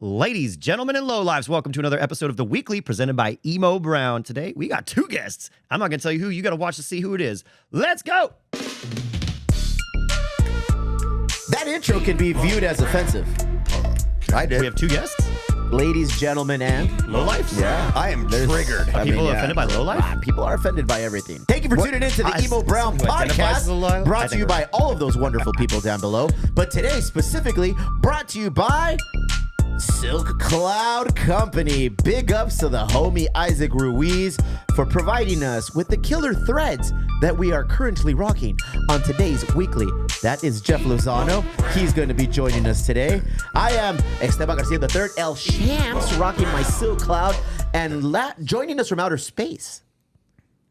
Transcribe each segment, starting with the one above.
Ladies, gentlemen, and lowlifes, welcome to another episode of The Weekly presented by Emo Brown. Today, we got two guests. I'm not going to tell you who. You got to watch to see who it is. Let's go. That intro can be viewed as offensive. I did. We have two guests. Ladies, gentlemen, and Lowlifes? Yeah, I am triggered. Are people offended by lowlife? People are offended by everything. Thank you for tuning in to the Emo Brown podcast, brought to you by all of those wonderful people down below. But today, specifically, brought to you by Silk Cloud Company. Big ups to the homie Isaac Ruiz for providing us with the killer threads that we are currently rocking on today's weekly. That is Jeff Lozano. He's going to be joining us today. I am Esteban Garcia III, El Shams, rocking my Silk Cloud, and joining us from outer space,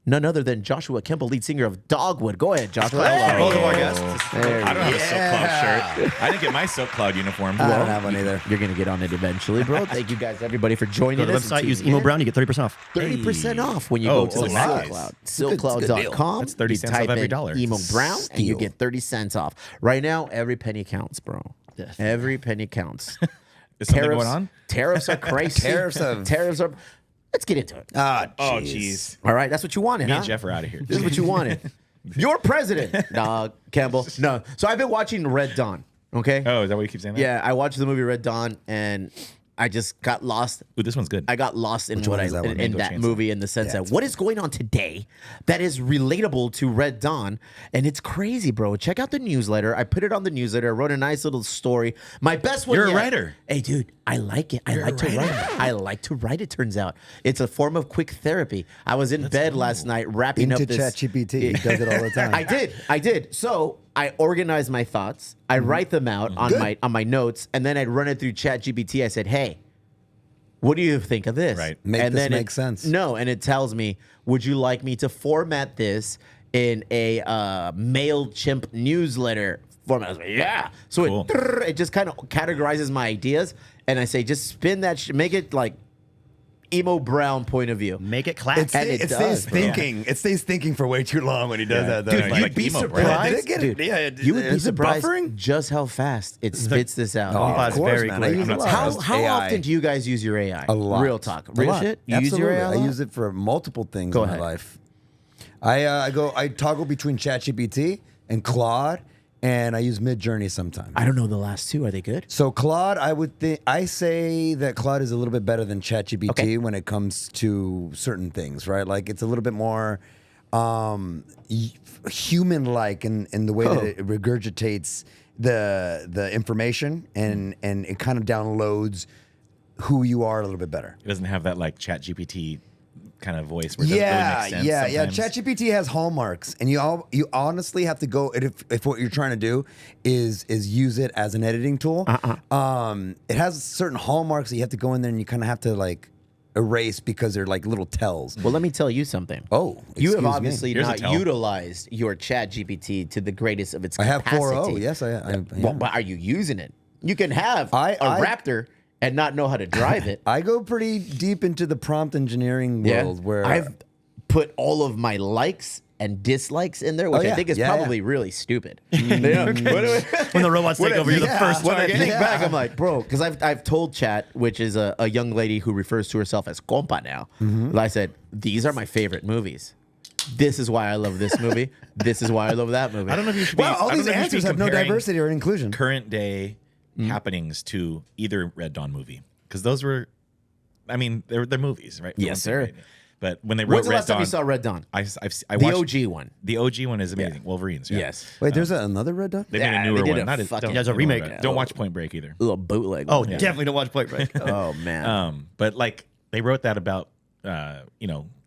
none other than Joshua Kemple, lead singer of Dogwood. Go ahead, Joshua. Both of our guests. I don't have a Silk Cloud shirt. I didn't get my Silk Cloud uniform. I don't have one either. You're going to get on it eventually, bro. Thank you guys, everybody, for joining Go to the us. website, use Emo Brown, you get 30% off. 30% off when you go to the nice. Silk Cloud. Silkcloud.com. That's 30 You cents off type every in dollar. Emo Brown, and you Steal. get 30 cents off. Right now, every penny counts, bro. Yes. Every penny counts. Is something going on? Tariffs are crazy. Tariffs are. Let's get into it. Ah, Oh, jeez. All right, that's what you wanted, Me huh? and Jeff are out of here. This is what you wanted. Your president, Campbell. No. So I've been watching Red Dawn. Okay. Oh, is that what you keep saying? Yeah, I watched the movie Red Dawn, and I just got lost. Ooh, this one's good. I got lost in one is that one? in Mango that Chainsaw. movie in the sense Yeah, that what is going on today that is relatable to Red Dawn, and it's crazy, bro. Check out the newsletter. I put it on the newsletter. I wrote a nice little story. My best one. You're a yet. writer. Hey, dude, I like it. I like to write. I like to write. It turns out it's a form of quick therapy. I was in bed last night wrapping into up this. ChatGPT. He does it all the time. I did. So I organize my thoughts. I write them out on my notes, and then I'd run it through ChatGPT. I said, "Hey, what do you think of this?" Right. Make and this then make sense. No, and it tells me, "Would you like me to format this in a MailChimp newsletter format?" I was like, "Yeah." So Cool. it just kind of categorizes my ideas, and I say, "Just spin that, make it like Emo Brown point of view." Make it clap. It And it stays does, bro. thinking. It stays thinking for way too long when he does that. Though. Dude, Like you'd be Emo Brown. surprised. Did it get it? Dude, Yeah, you would be is it surprised buffering? just how fast it spits this out. Oh, Compas of course, very man. quick. I use I'm a not lot. How AI. often do you guys use your AI? A lot. Real talk. A Real lot. shit? You Absolutely. use your AI? I use it for multiple things Go in ahead. my life. I toggle between ChatGPT and Claude, and I use Midjourney sometimes. I don't know the last two. Are they good? So Claude, I say that Claude is a little bit better than ChatGPT Okay. when it comes to certain things, right? Like it's a little bit more human-like in the way that it regurgitates the information and it kind of downloads who you are a little bit better. It doesn't have that like Chat GPT kind of voice where it doesn't really make sense Yeah. sometimes. ChatGPT has hallmarks, and you honestly have to go if what you're trying to do is use it as an editing tool. It has certain hallmarks that you have to go in there and you kind of have to like erase because they're like little tells. Well, let me tell you something. Oh, you have excuse me. obviously Here's a not tell. utilized your Chat GPT to the greatest of its I have capacity. 4.0. Yes, I Well, but are you using it? You can have I- a Raptor and not know how to drive it. I go pretty deep into the prompt engineering world where I've put all of my likes and dislikes in there, which I yeah. think is Yeah, probably really stupid. You know, When the robots take over, you're the first when I target. think back, I'm like, bro, because I've told Chat, which is a young lady who refers to herself as compa now. I said, these are my favorite movies. This is why I love this movie. This is why I love that movie. I don't know if you should be. wow, all I don't these know if you should be answers have no comparing diversity or inclusion. Current day happenings to either Red Dawn movie because those were, I mean, they're movies, right? For Yes, one sir. thing, right? But when they wrote When's the Red last time Dawn, you saw Red Dawn? I The watched OG one. The OG one is amazing. Wolverines. Yeah. Yes. Wait, there's another Red Dot? They made Yeah, a newer they did one. a Not fucking- don't- There's a don't worry remake. about it. Don't watch Point Break either. A little bootleg. Oh, one. definitely don't watch Point Break. Oh, man. But like they wrote that about,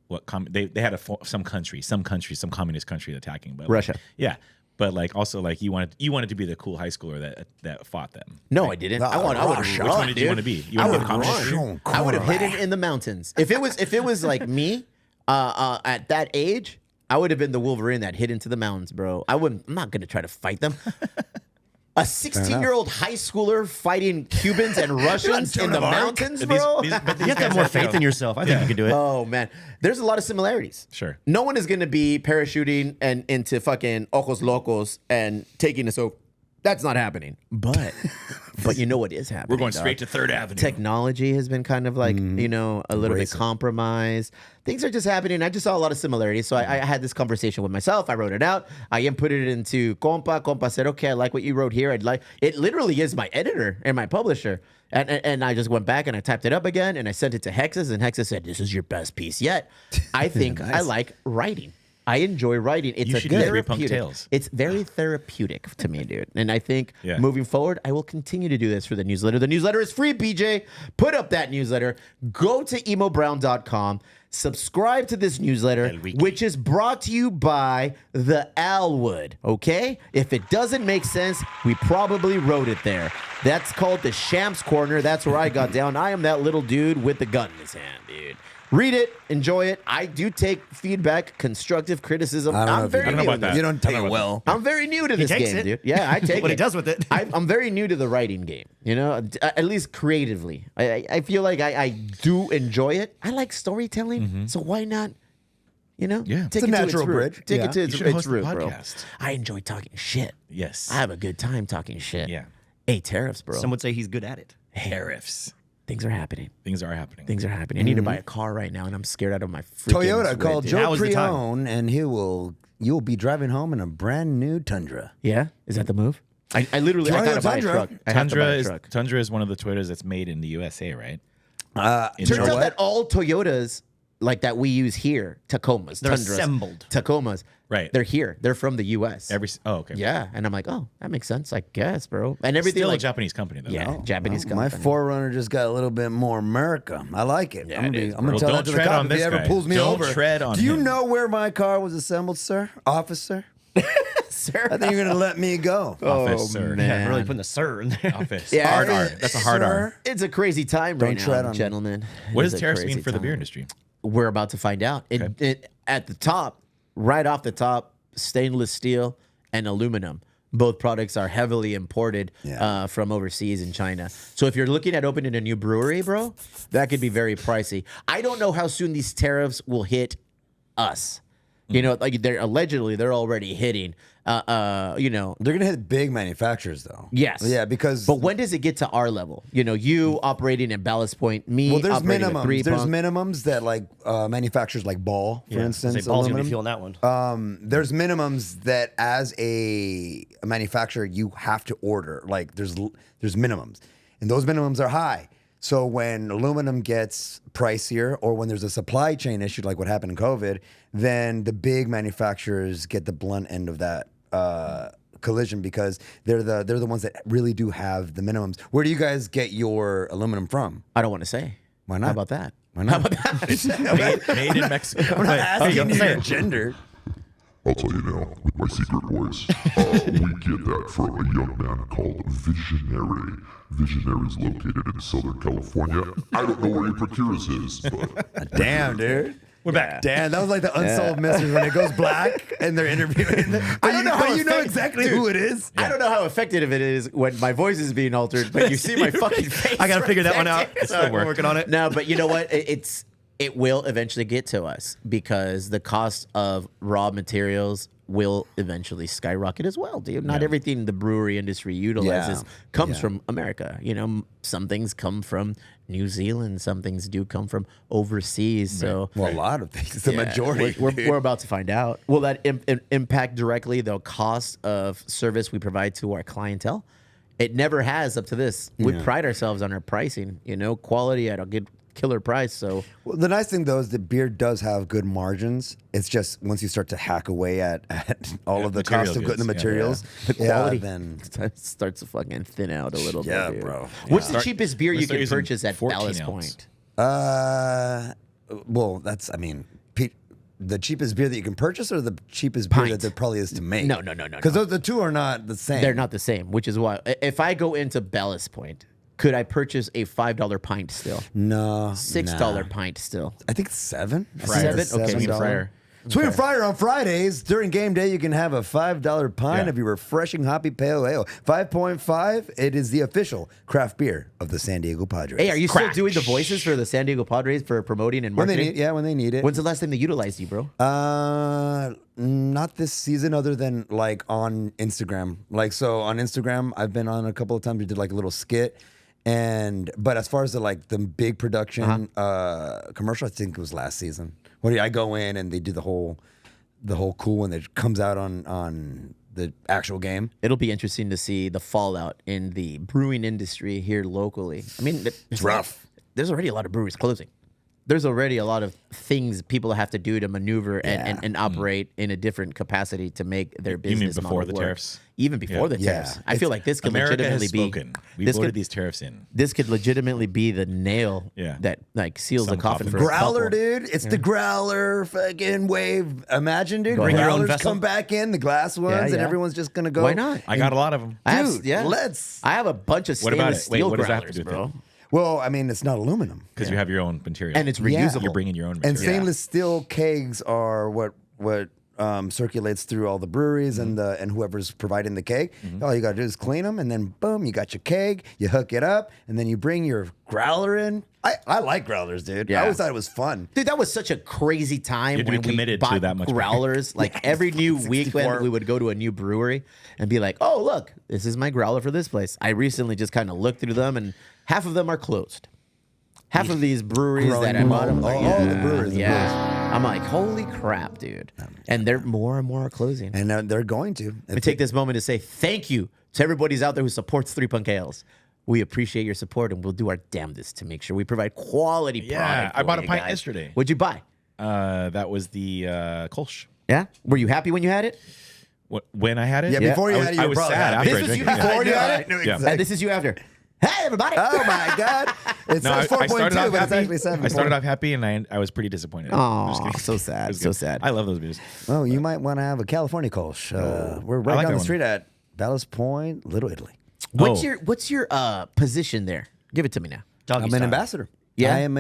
what they had some communist country attacking, but like, Russia. yeah, but like also like you wanted to be the cool high schooler that fought them. No, I didn't. I would have Russia. run. Which one did you dude. want to be? You I wanted to would be the communist? run. I would have hidden in the mountains. If it was like me, at that age, I would have been the Wolverine that hid into the mountains, bro. I'm not gonna try to fight them. A 16-year-old high schooler fighting Cubans and Russians in the mountains, bro. But You have to have guys more to faith go- in yourself. I think you can do it. Oh man, there's a lot of similarities. Sure. No one is gonna be parachuting and into fucking Ojos Locos and taking us That's not happening. But you know what is happening? We're going straight to Third Avenue. Technology has been kind of like, you know, a little bit compromised. Things are just happening. I just saw a lot of similarities. So I had this conversation with myself. I wrote it out. I inputted it into Compa. Compa said, okay, I like what you wrote here. I'd like it. Literally is my editor and my publisher. And I just went back and I typed it up again and I sent it to Hexus. And Hexus said, this is your best piece yet. I think I like writing. I enjoy writing. It's You should do Three Punk Tales. It's very therapeutic to me, dude. And I think moving forward, I will continue to do this for the newsletter. The newsletter is free, BJ. Put up that newsletter. Go to emobrown.com. Subscribe to this newsletter, which is brought to you by the Alwood, okay? If it doesn't make sense, we probably wrote it there. That's called the Shamps Corner. That's where I got down. I am that little dude with the gun in his hand, dude. Read it, enjoy it. I do take feedback, constructive criticism. I'm very new. You don't take it well. I'm very new to this game, dude. Yeah, I take what he does with it. I'm very new to the writing game, you know, at least creatively. I feel like I do enjoy it. I like storytelling, so why not, you know? Yeah. It's a natural bridge. Take it to its root, bro. Podcast. I enjoy talking shit. Yes. I have a good time talking shit. Yeah. Hey, tariffs, bro. Some would say he's good at it. Tariffs. Things are happening. Things are happening. Things are happening. I need to buy a car right now, and I'm scared out of my freaking Toyota called dude. Joe Prione, and you'll be driving home in a brand new Tundra. Yeah, is that the move? I literally I gotta buy a truck. Tundra is one of the Toyotas that's made in the USA, right? Turns out that all Toyotas like that we use here, Tacomas, They're Tundras, assembled. Tacomas, right? They're here. They're from the U.S. Okay. Yeah, and I'm like, oh, that makes sense, I guess, bro. And everything Still like a Japanese company, though. Yeah, Japanese company. My Forerunner just got a little bit more America. I like it. Yeah, I'm gonna Well, tell don't that to the tread cop on if he this ever guy. pulls me Don't over. tread on Do you him. know where my car was assembled, sir? Officer? Sir, I think you're gonna let me go. Office, sir. Yeah, really putting the sir in there. Office. Yeah, Hard it R. is. That's a hard R. It's a crazy time right tread now, on me. gentlemen. What It's does a tariffs crazy mean for the time. beer industry? We're about to find out. At the top, right off the top, stainless steel and aluminum. Both products are heavily imported from overseas in China. So if you're looking at opening a new brewery, bro, that could be very pricey. I don't know how soon these tariffs will hit us. You know, like they're already hitting. You know, They're gonna hit big manufacturers though. yes, Yeah, because But when does it get to our level? You know, you operating in Ballast Point, me well, there's operating at minimums. There's 3 Punk. minimums that like manufacturers like Ball, for instance, Say Paul's gonna be aluminum. feeling that one. There's minimums that as a manufacturer you have to order. Like there's minimums, and those minimums are high. So when aluminum gets pricier, or when there's a supply chain issue like what happened in COVID, then the big manufacturers get the blunt end of that collision because they're the ones that really do have the minimums. Where do you guys get your aluminum from? I don't want to say. Why not? How about that? Why not? How about that? Made in Mexico. I'm not asking you say your it. gender. I'll tell you now, with my secret voice. We get that from a young man called Visionary. Visionary is located in Southern California. I don't know where he procures his, but Damn, dude. We're back. Damn, that was like the unsolved mystery when it goes black and they're interviewing. I don't know how you know exactly who it is. I don't know how effective it is when my voice is being altered, but you see my fucking face. I gotta figure that one out. It's Still working on it. No, but you know what? It will eventually get to us because the cost of raw materials will eventually skyrocket as well, dude. Not everything the brewery industry utilizes comes from America. You know, some things come from New Zealand, some things do come from overseas. So, Well, a lot of things. The majority. we're about to find out. Will that impact directly the cost of service we provide to our clientele? It never has up to this. We pride ourselves on our pricing, you know, quality at a good killer price. So Well, the nice thing though is that beer does have good margins. It's just once you start to hack away at all of the cost of the materials, the quality then starts to fucking thin out a little bit. Dude. bro. What's the cheapest beer you Let's start can using purchase at 14 Ballast ounce. Point? Well, that's the cheapest beer that you can purchase, or the cheapest beer that there probably is to make. No. Because the two are not the same. They're not the same, which is why if I go into Ballast Point, could I purchase a $5 pint still? No. $6 pint still. I think it's $7. $7? Okay, $7. Fryer. Swing Friday on Fridays. During game day, you can have a $5 pint of your refreshing hoppy pale ale. 5.5, it is the official craft beer of the San Diego Padres. Hey, are you still doing the voices for the San Diego Padres for promoting and marketing? When they need it. When's the last time they utilized you, bro? Not this season, other than like on Instagram. Like, so on Instagram, I've been on a couple of times. We did like a little skit. But as far as the big production commercial, I think it was last season. I go in and they do the whole cool one that comes out on the actual game. It'll be interesting to see the fallout in the brewing industry here locally. I mean, It's rough. There's already a lot of breweries closing. There's already a lot of things people have to do to maneuver and operate in a different capacity to make their business. You mean before model the work. tariffs? Even before the tariffs. I feel like this could America legitimately has be. spoken. We voted these tariffs in. This could legitimately be the nail that seals the coffin for a Growler, couple. dude. It's the growler fucking wave. Imagine, dude. Bring your own Growlers vessel. come back in, the glass ones, and everyone's just going to go. Why not? I got a lot of them. I have, Dude, I have a bunch of What about stainless it? Wait, steel what does that have to growlers, do with bro. it? Well, I mean, it's not aluminum. Because you have your own material. And it's reusable. You're bringing your own material. And stainless steel kegs are what circulates through all the breweries and whoever's providing the keg. All you got to do is clean them, and then boom, you got your keg. You hook it up, and then you bring your growler in. I like growlers, dude. Yeah. I always thought it was fun. Dude, that was such a crazy time You had to be when we committed to bought that much growlers. Like every new weekend, 64. we would go to a new brewery and be like, "Oh, look, this is my growler for this place." I recently just kind of looked through them, and half of them are closed. Half of these breweries that I bought, I'm like, all the breweries. I'm like, holy crap, dude! And they're more and more are closing. And they're going to. Let me take this moment to say thank you to everybody's out there who supports Three Punk Ales. We appreciate your support, and we'll do our damnedest to make sure we provide quality product. I bought a for you pint guys. yesterday. What'd you buy? That was the Kolsch. Yeah, were you happy when you had it? When I had it? Yeah, before you had it, you I were was probably sad happy. after This I was drank you it. before you had it? I know Yeah. exactly. And this is you after. Hey, everybody! Oh my God! It No, says I 4.2, started off but it's happy. actually 7. I started off happy, and I was pretty disappointed. I'm just Oh, kidding. so It sad, was so good. sad. I love those beers. Oh, you might want to have a California Kolsch. We're right like down that the street at Ballast Point, Little Italy. What's your position there? Give it to me now. Doggy I'm style. an ambassador. Yeah? I'm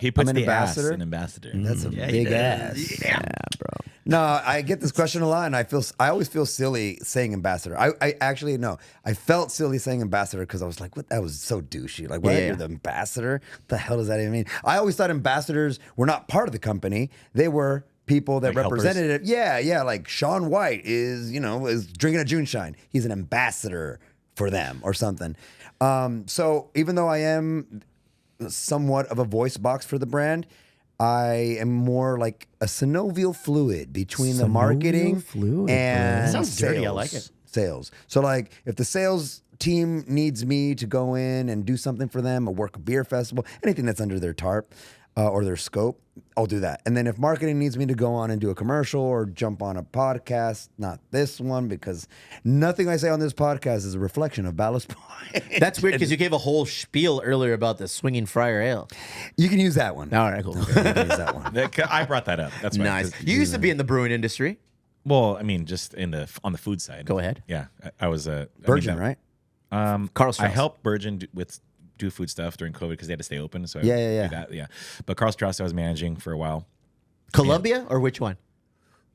He puts an the ambassador. ass in ambassador. That's a big ass. Yeah, bro. No, I get this question a lot, and I always feel silly saying ambassador. I actually no, I felt silly saying ambassador because I was like, what? That was so douchey. Like, what? Yeah. You're the ambassador? What the hell does that even mean? I always thought ambassadors were not part of the company. They were people that Like helpers? represented it. Yeah. Like Sean White is drinking a June Shine. He's an ambassador for them or something. So even though I am somewhat of a voice box for the brand, I am more like a synovial fluid between the marketing fluid, and bro. Sounds dirty. I sales. like it. Sales. So like if the sales team needs me to go in and do something for them, a work a beer festival, anything that's under their tarp or their scope, I'll do that. And then if marketing needs me to go on and do a commercial or jump on a podcast, not this one, because nothing I say on this podcast is a reflection of Ballast Point. That's weird because you gave a whole spiel earlier about the Swinging Friar Ale. You can use that one. All right, cool. You can use that one. I brought that up. That's right. Nice. 'Cause- You used to be in the brewing industry. Well, I mean, just on the food side. Go ahead. Yeah, I was Virgin, right? Carl I Strauss. helped Virgin do food stuff during COVID because they had to stay open. So I Yeah, would yeah, do that, yeah. But Carl Strauss, I was managing for a while. Columbia or which one?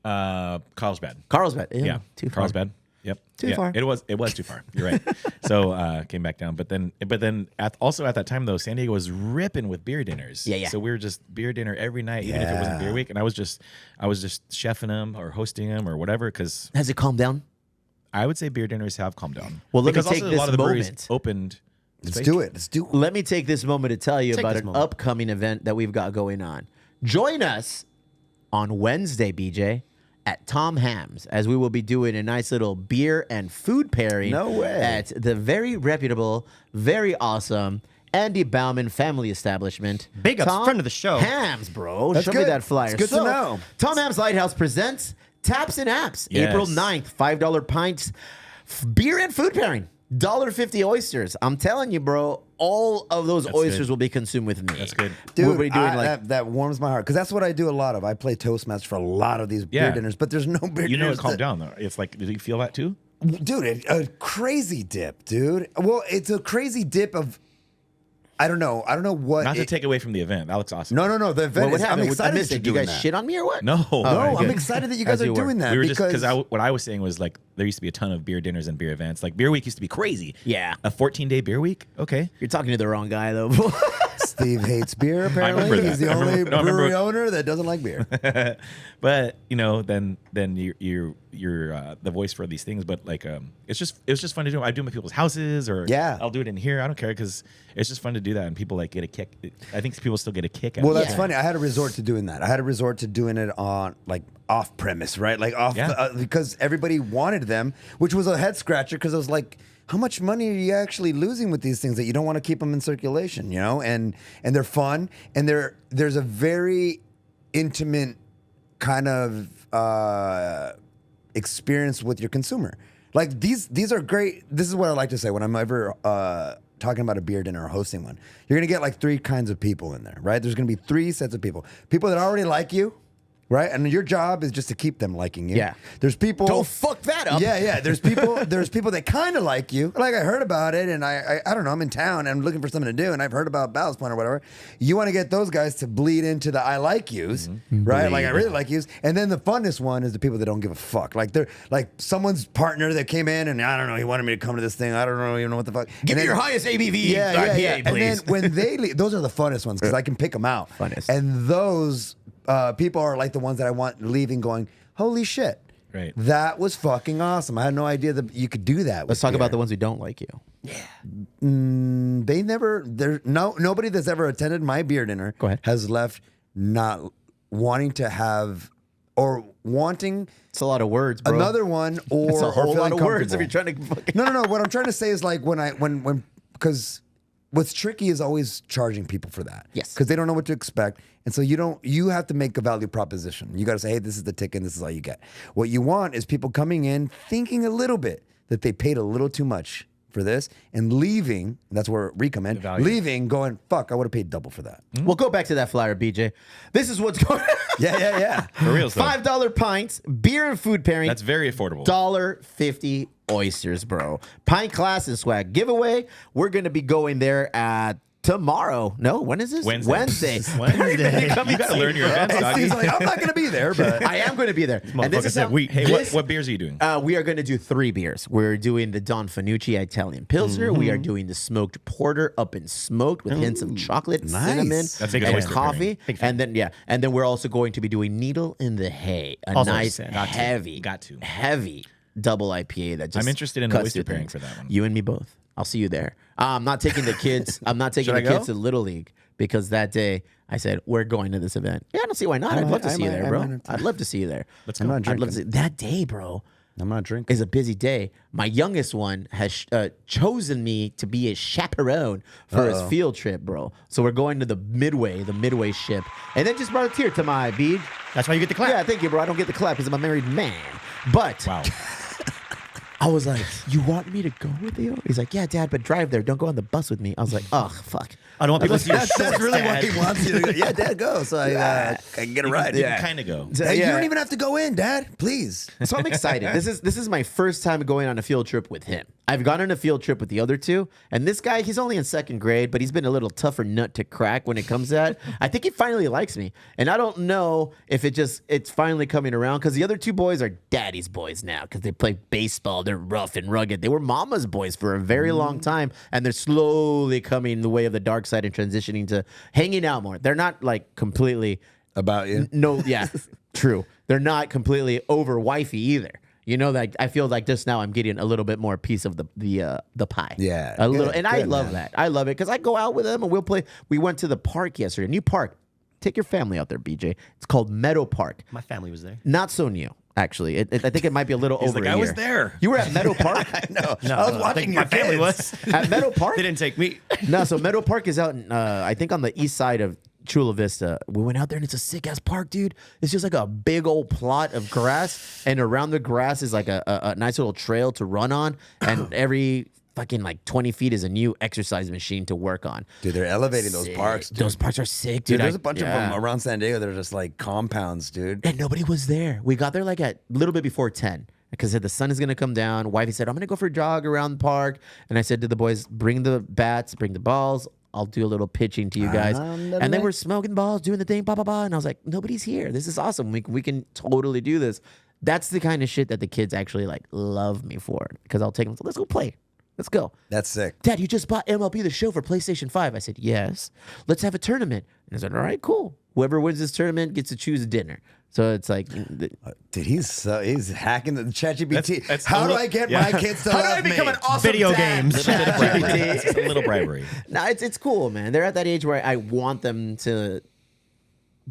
Carlsbad. Carlsbad. Yeah, Too far. Carlsbad. Yep. Too Yeah, far. It was too far. You're right. So came back down. But then also at that time though, San Diego was ripping with beer dinners. Yeah. So we were just beer dinner every night, even if it wasn't beer week. And I was just chefing them or hosting them or whatever because Has it calmed down? I would say beer dinners have calmed down. Well, let me because take also this a lot of the breweries moment. opened. Let's do it. Let's do it. Let me take this moment to tell you Take about this an moment. upcoming event that we've got going on. Join us on Wednesday, BJ, at Tom Ham's, as we will be doing a nice little beer and food pairing No way. at the very reputable, very awesome Andy Bauman family establishment. Big ups, friend of the show. Ham's, bro. That's Show me good. that flyer. It's good to know. Tom Ham's Lighthouse presents Taps and Apps, Yes. April 9th, $5 pints, beer and food pairing. $1.50 oysters. I'm telling you, bro, all of those oysters good. will be consumed with me. That's good. Dude, We'll be doing like that warms my heart because that's what I do a lot of. I play Toastmasters for a lot of these beer Yeah. dinners, but there's no beer You know, it dinners calmed that- down though. It's like, did you feel that too? Dude, a crazy dip, dude. Well, it's a crazy dip of I don't know. I don't know what. Not to take away from the event. That looks awesome. No. The event. What happened? I'm I excited missed that it. you're You doing guys that. shit on me or what? No. No, I'm excited that you guys As are you were. doing that We were just because what I was saying was like there used to be a ton of beer dinners and beer events. Like Beer Week used to be crazy. Yeah. A 14-day beer week. Okay. You're talking to the wrong guy though. Steve hates beer. Apparently, remember that. he's the I only remember- no, I brewery remember- owner that doesn't like beer. But then you're the voice for these things. But like it was just fun to do. I do them at people's houses or Yeah. I'll do it in here. I don't care because it's just fun to do that and people like get a kick. I think people still get a kick out Well, of it. that's funny. I had to resort to doing that. I had to resort to doing it on like off premise, right? Like off Yeah. because everybody wanted them, which was a head scratcher because I was like, how much money are you actually losing with these things that you don't want to keep them in circulation, you know? And they're fun and there's a very intimate kind of experience with your consumer. Like these are great. This is what I like to say when I'm ever talking about a beer dinner or hosting one. You're gonna get like 3 kinds of people in there, right? There's gonna be 3 sets of people. People that already like you, right? And your job is just to keep them liking you. Yeah. There's people. Don't fuck that up. Yeah. There's people that kind of like you. Like I heard about it, and I don't know. I'm in town and I'm looking for something to do, and I've heard about Ballast Point or whatever. You want to get those guys to bleed into the I like yous, right? Like I really like yous. And then the funnest one is the people that don't give a fuck. Like they're like someone's partner that came in, and I don't know. He wanted me to come to this thing. I don't know. You know what the fuck? Give And me then- your highest ABV yeah. IPA, And please. then when they leave, those are the funnest ones because I can pick them out. Funnest. And those people are like the ones that I want leaving going, holy shit. Right. That was fucking awesome. I had no idea that you could do that. Let's talk about the ones who don't like you. Nobody that's ever attended my beer dinner Go ahead. has left not wanting to have or wanting It's a lot of words, bro. another one or It's a whole feeling lot of words if comfortable. you're trying to fucking... No. What I'm trying to say is like when because what's tricky is always charging people for that. Yes. Because they don't know what to expect. And so you have to make a value proposition. You got to say, hey, this is the ticket and this is all you get. What you want is people coming in thinking a little bit that they paid a little too much for this and leaving, that's where we come in, leaving going, fuck, I would have paid double for that. We'll go back to that flyer, BJ. This is what's going on. Yeah. For real though. $5 pints, beer and food pairing. That's very affordable. $1.50 oysters, bro. Pint class and swag giveaway. We're going to be going there at tomorrow. No, when is this? Wednesday. Wednesday. You gotta learn your events, It doggy. seems like I'm not going to be there, but I am going to be there. And Motherfucker this is said, how, hey, what beers are you doing? we are going to do 3 beers. We're doing the Don Fanucci Italian Pilsner. We are doing the smoked porter up and smoked with hints of chocolate, cinnamon, Nice. That's a good and oyster coffee. pairing. And then we're also going to be doing Needle in the Hay, a Also nice said. heavy double IPA that just I'm interested in the cuts oyster through pairing things. for that one. You and me both. I'll see you there. I'm not taking the kids. I'm not taking Should the I go? kids to Little League because that day I said we're going to this event. Yeah, I don't see why not. I'd love to see you there, bro. I'd love to see you there. Let's I'm go. not I'd love to see drinking. that day, bro. I'm not drinking. Is a busy day. My youngest one has chosen me to be his chaperone for his field trip, bro. So we're going to the Midway ship, and then just brought a tear to my eye, Beej. That's why you get the clap. Yeah, thank you, bro. I don't get the clap because I'm a married man, but Wow. I was like, "You want me to go with you?" He's like, "Yeah, Dad, but drive there. Don't go on the bus with me." I was like, "Oh, fuck." I don't want people to see your That's shorts, really Dad. what he wants you to go. Yeah, Dad, go. So I can get a ride. You can kind of go. Hey, you don't even have to go in, Dad. Please. So I'm excited. This is my first time going on a field trip with him. I've gone on a field trip with the other 2, and this guy, he's only in 2nd grade, but he's been a little tougher nut to crack when it comes to that. I think he finally likes me, and I don't know if it's finally coming around because the other 2 boys are daddy's boys now because they play baseball. They're rough and rugged. They were mama's boys for a very long time, and they're slowly coming the way of the dark side and transitioning to hanging out more. They're not like completely About you. no, yeah, true. They're not completely over wifey either. You know, like I feel like just now I'm getting a little bit more piece of the pie. Yeah, a little, good, and I good, love man. that. I love it because I go out with them and we'll play. We went to the park yesterday, a new park. Take your family out there, BJ. It's called Meadow Park. My family was there. Not so new, actually. I think it might be a little over like, a I year. was there. You were at Meadow Park. No, No, I was watching your my family kids. was. At Meadow Park. They didn't take me. No, so Meadow Park is out in, I think on the east side of Chula Vista. We went out there and it's a sick ass park, dude. It's just like a big old plot of grass, and around the grass is like a nice little trail to run on, and every fucking like 20 feet is a new exercise machine to work on. Dude, they're elevating those Sick. parks. Dude. Those parks are sick, Dude, dude. there's a bunch of yeah. them around San Diego that are just like compounds, dude. And nobody was there. We got there like at a little bit before 10 because the sun is going to come down. Wifey said, I'm going to go for a jog around the park. And I said to the boys, bring the bats, bring the balls. I'll do a little pitching to you guys. And then we're smoking balls, doing the thing, blah, blah, blah. And I was like, nobody's here. This is awesome. We can totally do this. That's the kind of shit that the kids actually like love me for, because I'll take them, let's go play. Let's go. That's sick. Dad, you just bought MLB The Show for PlayStation 5. I said, yes. Let's have a tournament. And I said, all right, cool. Whoever wins this tournament gets to choose a dinner. So it's like, Dude, he's hacking the ChatGPT. That's How a do little- I get yeah. my kids to how do love I become me? an awesome Video dad? games. It's just a little bribery. No, it's cool, man. They're at that age where I want them to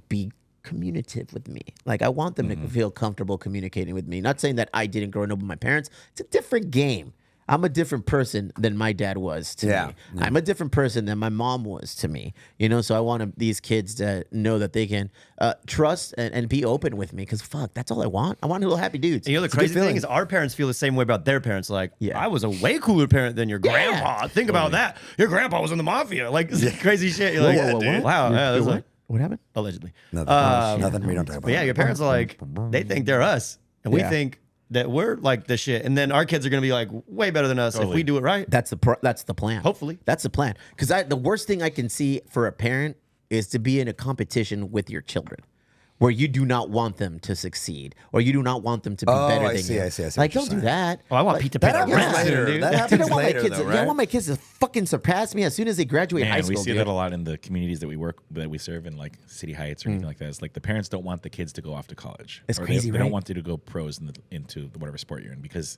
be communicative with me. Like, I want them to feel comfortable communicating with me. Not saying that I didn't grow up with my parents. It's a different game. I'm a different person than my dad was to me. I'm a different person than my mom was to me. You know, so I want these kids to know that they can trust and be open with me, because fuck, that's all I want. I want little happy dudes. And you know, the It's a good crazy thing feeling. is our parents feel the same way about their parents. Like, Yeah. I was a way cooler parent than your grandpa. Think about that. Your grandpa was in the mafia. Like, crazy shit. You're like, Whoa, dude, what? wow. Yeah, that's What? like, What happened? allegedly. Nothing. We don't talk about But yeah, it. your parents are like, they think they're us. And we Yeah. think that we're like the shit. And then our kids are going to be like way better than us if we do it right. That's the plan. Hopefully. That's the plan. Because the worst thing I can see for a parent is to be in a competition with your children, where you do not want them to succeed, or you do not want them to be better than you. I see Like, what don't you're do saying. that. Oh, I want Like, Pete to pay that the happens rent soon, later. dude. That I happens want my later, kids. though, I right? want my kids to fucking surpass me as soon as they graduate high Man, school. we see dude. that a lot in the communities that we serve in, like City Heights or anything like that. It's like the parents don't want the kids to go off to college. It's Or crazy, They right? don't want you to go pros into whatever sport you're in, because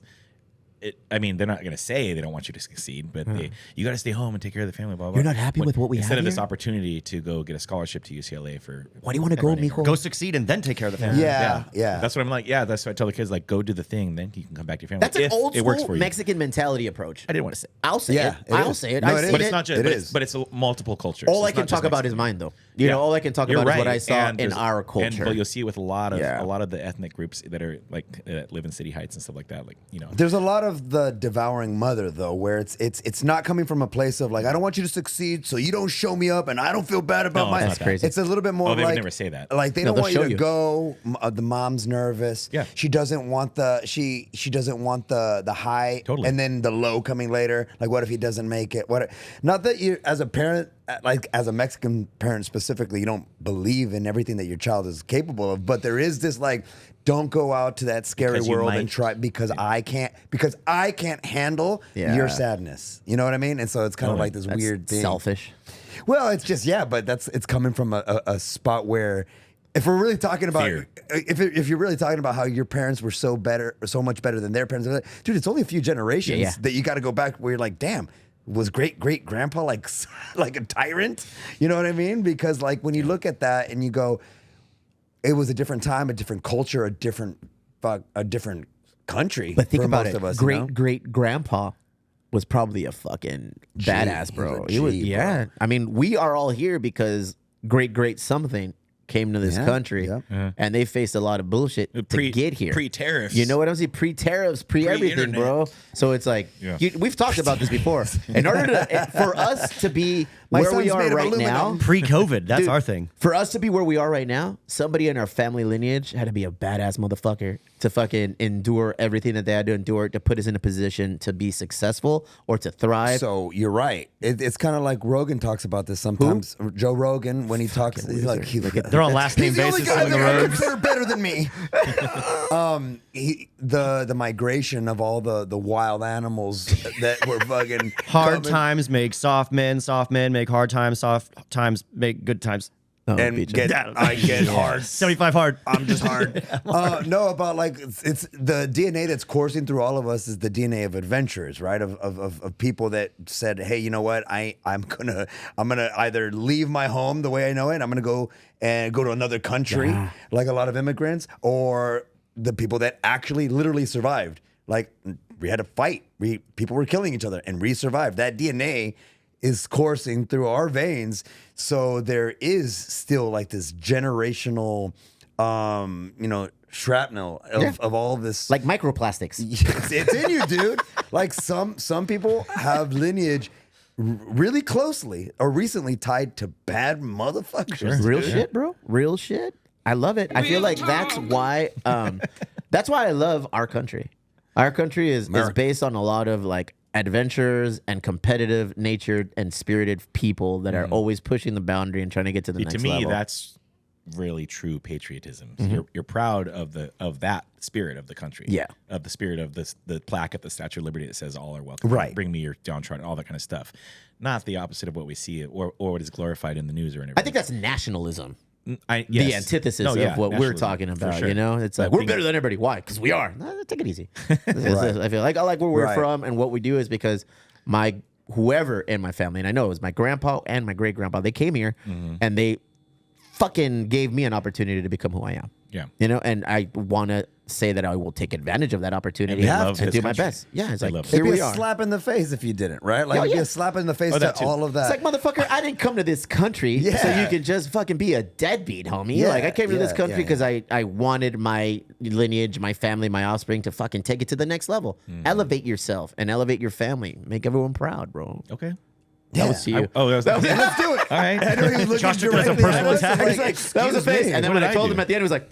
I mean, they're not going to say they don't want you to succeed, but you got to stay home and take care of the family. Blah blah. You're not happy with what we instead have of this here? opportunity to go get a scholarship to UCLA for. Why do you want to go, mijo? Go succeed and then take care of the family. Yeah. That's what I'm like. Yeah, that's what I tell the kids. Like, go do the thing, then you can come back to your family. That's an if old it works school for you. Mexican mentality approach. I didn't want to say, I'll say Yeah, it. it I'll is. say it. No, I've it seen is. but it's not just. It But is. it's multiple cultures. All I It's can not talk just about is Mexican. mine, though. You know, all I can talk You're about is what right, I saw and in there's- our culture. But you'll see with a lot of Yeah. the ethnic groups that are like that live in City Heights and stuff like that. Like, you know, There's a lot of the devouring mother, though, where it's not coming from a place of like, I don't want you to succeed, so you don't show me up, and I don't feel bad about No, my. it's not that. Crazy. It's a little bit more Oh, they would like never say that. Like, they No, don't they'll want you show to you. go. The mom's nervous. Yeah. She doesn't want the she doesn't want the high. Totally. And then the low coming later. Like, what if he doesn't make it? Not that you, as a parent, like as a Mexican parent specifically, you don't believe in everything that your child is capable of, but there is this like, don't go out to that scary Because you world and might. try because I can't handle Yeah. your sadness. You know what I mean? And so it's kind of like this That's weird thing. selfish. Well, it's just but it's coming from a spot where if we're really talking about Fear. if you're really talking about how your parents were so much better than their parents, dude, it's only a few generations Yeah. that you got to go back where you're like, damn. Was great grandpa like a tyrant? You know what I mean? Because like when you look at that and you go, it was a different time, a different culture, a different country. But think for about most it. of us, Great you know? great grandpa was probably a fucking badass, bro. He was a G, yeah. I mean, we are all here because great something came to this Yeah, country, yeah. and they faced a lot of bullshit to get here. Pre-tariffs. You know what I'm saying? Pre-tariffs, pre-everything, Pre-internet. bro. So it's like Yeah. we've talked about this before. In order for us to be My where we son's are made of right now, aluminum. Pre-COVID, that's Dude, our thing. for us to be where we are right now, somebody in our family lineage had to be a badass motherfucker to fucking endure everything that they had to endure to put us in a position to be successful or to thrive. So you're right. It's kind of like Rogan talks about this sometimes. Joe Rogan, when he talks, he's like, They're on last name he's the only basis guy on the that I road. consider better than me. The migration of all the wild animals that were fucking Hard coming times make soft men make hard times, soft times make good times. Oh, and beach. I get hard. 75 hard. I'm just hard. No, about like it's the DNA that's coursing through all of us is the DNA of adventurers, right? Of people that said, hey, you know what? I'm gonna either leave my home the way I know it. I'm gonna go to another country, like a lot of immigrants, or the people that actually literally survived. Like we had to fight. People were killing each other, and we survived. That DNA is coursing through our veins. So there is still like this generational, shrapnel of all of this. Like microplastics. It's in you, dude. Like some people have lineage really closely or recently tied to bad motherfuckers. Real dude. shit, bro. Real shit. I love it. I feel like that's why I love our country. Our country is based on a lot of like adventurers and competitive natured and spirited people that are always pushing the boundary and trying to get to the next level. To me, that's really true patriotism. So you're proud of that spirit of the country. Yeah. Of the spirit of the plaque at the Statue of Liberty that says all are welcome. Right. Bring me your downtrodden, all that kind of stuff. Not the opposite of what we see or what is glorified in the news or anything. I think that's nationalism. Yes. The antithesis of what we're talking about. sure. You know, it's like we're better than everybody. Why? Because we are. Take it easy. I feel like I like where we're from, and what we do is because whoever in my family, and I know it was my grandpa and my great grandpa, they came here and they fucking gave me an opportunity to become who I am. Yeah. You know, and I want to say that I will take advantage of that opportunity and do my best. Yeah, it's like, love it. here It'd be we a are. slap in the face if you didn't, right? Like, it'd be a slap in the face to all of that. It's like, motherfucker, I didn't come to this country so you can just fucking be a deadbeat, homie. Yeah, Like, I came to this country yeah. because I wanted my lineage, my family, my offspring to fucking take it to the next level. Elevate yourself and elevate your family. Make everyone proud, bro. Okay. That was to you. Let's do it. All right. I know he was looking Josh took it as a directly personal at us, attack. like, That was a "Excuse face. me." And then What when did I I told do? him at the end, it was like,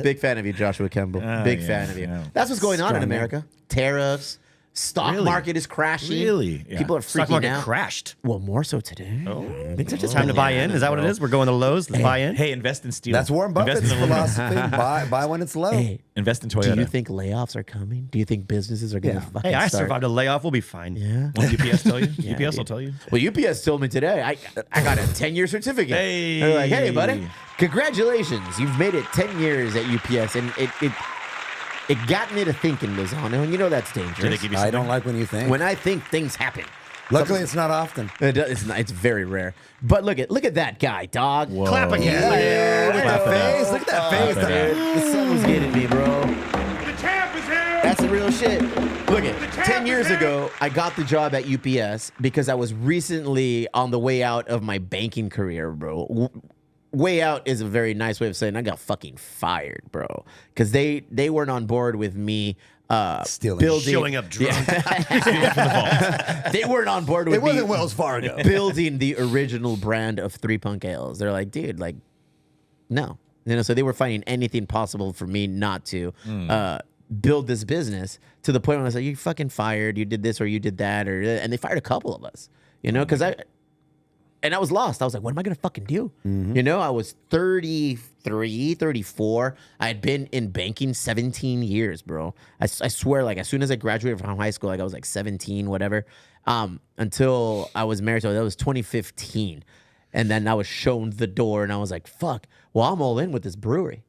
big fan of you, Joshua Campbell. Big fan of you. yeah. That's what's going on in Strong man. America. Tariffs, stock Really? market is crashing. Really? Yeah. People are Stock freaking market out. crashed. Well, more so today. Things are just Time to buy in. Is that what it is? We're going to Lowe's. Let's buy in. Hey, invest in steel. That's Warren Invest Buffett's in aluminum. philosophy. Buy when it's low. Hey, Invest in do Toyota. you think layoffs are coming? Do you think businesses are going to fucking Hey, I start? survived a layoff. We'll be fine. Yeah. Won't UPS tell you? Yeah, UPS will dude. tell you. Well, UPS told me today I got a 10-year certificate. Hey. They're like, hey, buddy, congratulations. You've made it 10 years at UPS. And it got me to thinking, Lozano, and you know that's dangerous. Did they give you I something? don't like when you think. When I think, things happen. Luckily, it's not often. It's very rare. But look at that guy, dog. Whoa. Clap again. Yeah, look at Clap that it up. face. Look at that face. The sun was getting me, bro. That's the real shit. Look at 10 years ago, I got the job at UPS because I was recently on the way out of my banking career, bro. Way out is a very nice way of saying I got fucking fired, bro. Because they weren't on board with me Stealing. building. Showing up drunk. They weren't on board with It wasn't me Wells Fargo. building the original brand of Three Punk Ales. They're like, dude, like, no. You know, so they were finding anything possible for me not to build this business to the point where I was like, you fucking fired, you did this or you did that, and they fired a couple of us, you know, because I was lost. I was like, what am I going to fucking do? You know, I was 33, 34. I had been in banking 17 years, bro. I swear, like, as soon as I graduated from high school, like, I was like 17, whatever, until I was married. So that was 2015. And then I was shown the door, and I was like, fuck, well, I'm all in with this brewery.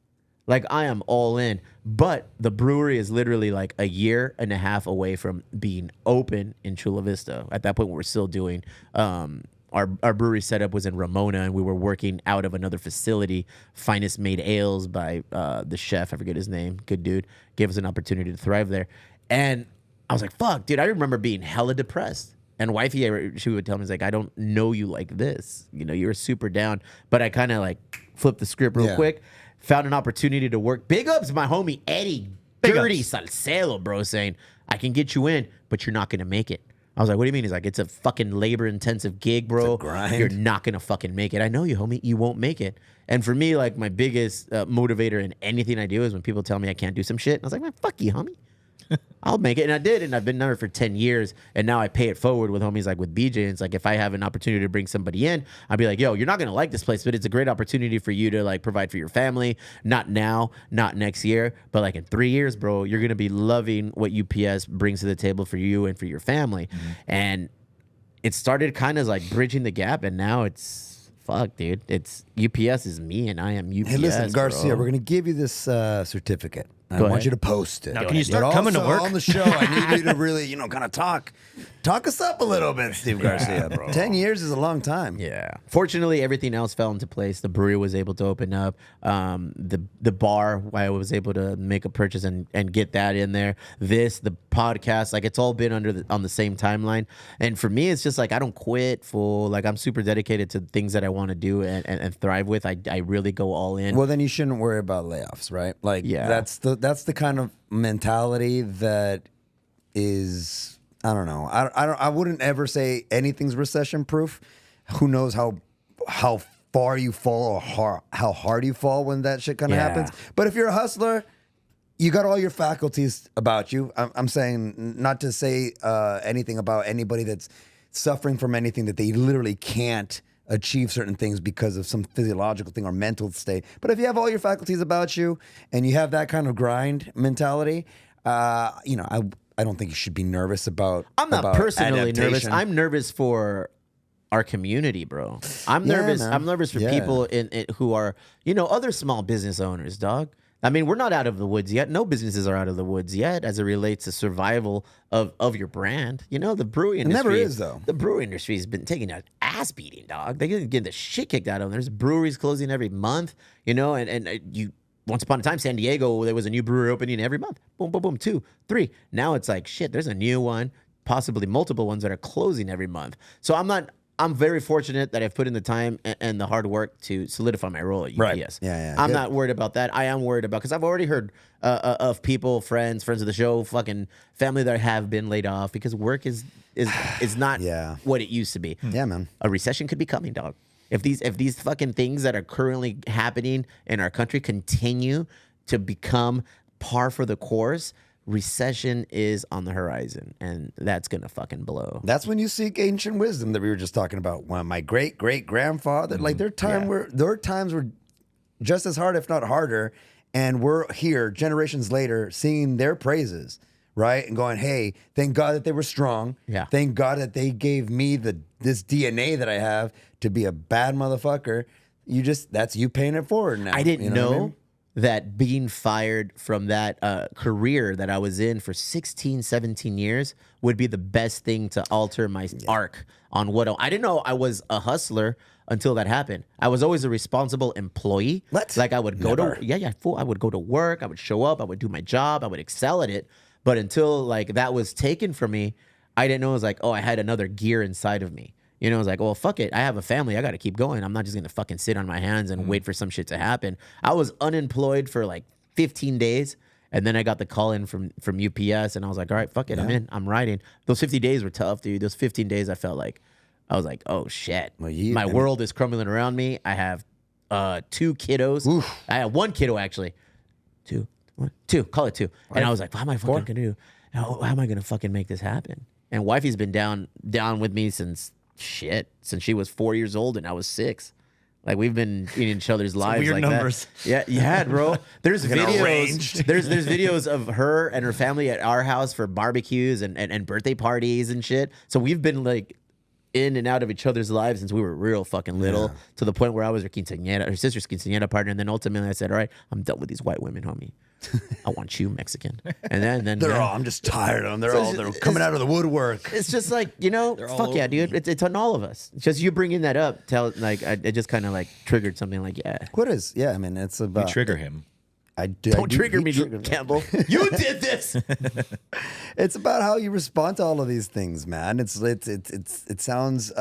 Like, I am all in. But the brewery is literally like a year and a half away from being open in Chula Vista. At that point, we were still doing our brewery setup was in Ramona, and we were working out of another facility. Finest Made Ales by the chef, I forget his name, good dude, gave us an opportunity to thrive there. And I was like, fuck, dude, I remember being hella depressed. And wifey, she would tell me, like, I don't know you like this. You know, you're super down. But I kind of like flipped the script real quick, found an opportunity to work. Big ups my homie Eddie Dirty Salcedo, bro, saying, I can get you in, but you're not going to make it. I was like, what do you mean? He's like, it's a fucking labor-intensive gig, bro. It's a grind. You're not going to fucking make it. I know you, homie. You won't make it. And for me, like, my biggest motivator in anything I do is when people tell me I can't do some shit. And I was like, man, fuck you, homie. I'll make it. And I did. And I've been there for 10 years. And now I pay it forward with homies like with BJ. And it's like, if I have an opportunity to bring somebody in, I'll be like, yo, you're not going to like this place, but it's a great opportunity for you to like provide for your family. Not now, not next year, but like in 3 years, bro, you're going to be loving what UPS brings to the table for you and for your family. And it started kind of like bridging the gap. And now it's, fuck, dude. It's UPS is me and I am UPS. Hey, listen, Garcia, bro. we're going to give you this certificate. I Go want ahead. you to post it. Now, can you But start coming to also work? on the show? I need you to really, kind of talk us up a little bit, Steve Garcia. Bro. 10 years is a long time. Yeah. Fortunately, everything else fell into place. The brewery was able to open up. The bar, I was able to make a purchase and get that in there. The podcast, like it's all been on the same timeline. And for me, it's just like I don't quit full. Like I'm super dedicated to things that I want to do and thrive with. I really go all in. Well, then you shouldn't worry about layoffs, right? Like, that's the kind of mentality that is, I don't know. I wouldn't ever say anything's recession proof. Who knows how far you fall or how hard you fall when that shit kind of happens. But if you're a hustler, you got all your faculties about you. I'm saying not to say anything about anybody that's suffering from anything that they literally can't achieve certain things because of some physiological thing or mental state. But if you have all your faculties about you and you have that kind of grind mentality, I don't think you should be nervous about. I'm not personally nervous. adaptation. I'm nervous for our community, bro. I'm nervous. man. I'm nervous for Yeah. people in who are, other small business owners, dog. I mean, we're not out of the woods yet. No businesses are out of the woods yet as it relates to survival of your brand. The brewing industry. never is, though. The brewing industry has been taking an ass beating, dog. They get the shit kicked out of them. There's breweries closing every month, and you. Once upon a time, San Diego, there was a new brewery opening every month. Boom, boom, boom, 2, 3. Now it's like, shit, there's a new one, possibly multiple ones that are closing every month. So I'm very fortunate that I've put in the time and the hard work to solidify my role at UPS. Right. Yeah, I'm good. not worried about that. I am worried about, because I've already heard of people, friends of the show, fucking family that have been laid off because work is not Yeah. what it used to be. Yeah, man. A recession could be coming, dog. If these fucking things that are currently happening in our country continue to become par for the course, recession is on the horizon, and that's gonna fucking blow. That's when you seek ancient wisdom that we were just talking about. When my great grandfather, like there are times where just as hard, if not harder, and we're here generations later singing their praises, right? And going, hey, thank God that they were strong. Yeah. Thank God that they gave me this DNA that I have to be a bad motherfucker. That's you paying it forward now. I didn't know know what I mean? that being fired from that career that I was in for 16, 17 years would be the best thing to alter my arc on what I didn't know I was a hustler until that happened. I was always a responsible employee. What? Like I would go Never. I would go to work, I would show up, I would do my job, I would excel at it. But until like that was taken from me, I didn't know it was like, oh, I had another gear inside of me. It was like, well, fuck it. I have a family. I got to keep going. I'm not just going to fucking sit on my hands and wait for some shit to happen. I was unemployed for like 15 days. And then I got the call in from UPS and I was like, all right, fuck it. I'm in. I'm riding. Those 50 days were tough, dude. Those 15 days, I was like, oh shit. Well, my world is crumbling around me. I have 2 kiddos. Oof. I have 1 kiddo, actually. 2. Call it 2. And I was like, what am I fucking going to do? How am I going to fucking make this happen? And wifey's been down with me since she was 4 years old and I was 6. Like we've been in each other's lives weird like numbers. that. Yeah, bro. There's videos. arranged. There's videos of her and her family at our house for barbecues and birthday parties and shit. So we've been like in and out of each other's lives since we were real fucking little, to the point where I was her sister's quinceañera partner, and then ultimately I said, all right, I'm done with these white women, homie. I want you, Mexican. And then I'm just tired of them. They're coming out of the woodwork. it's just like, fuck yeah, dude. It's on all of us. Just you bringing that up, it just kind of like triggered something like, yeah. What is? Yeah, I mean, it's about. You trigger him. Don't trigger me, Campbell. You did this. It's about how you respond to all of these things, man. It sounds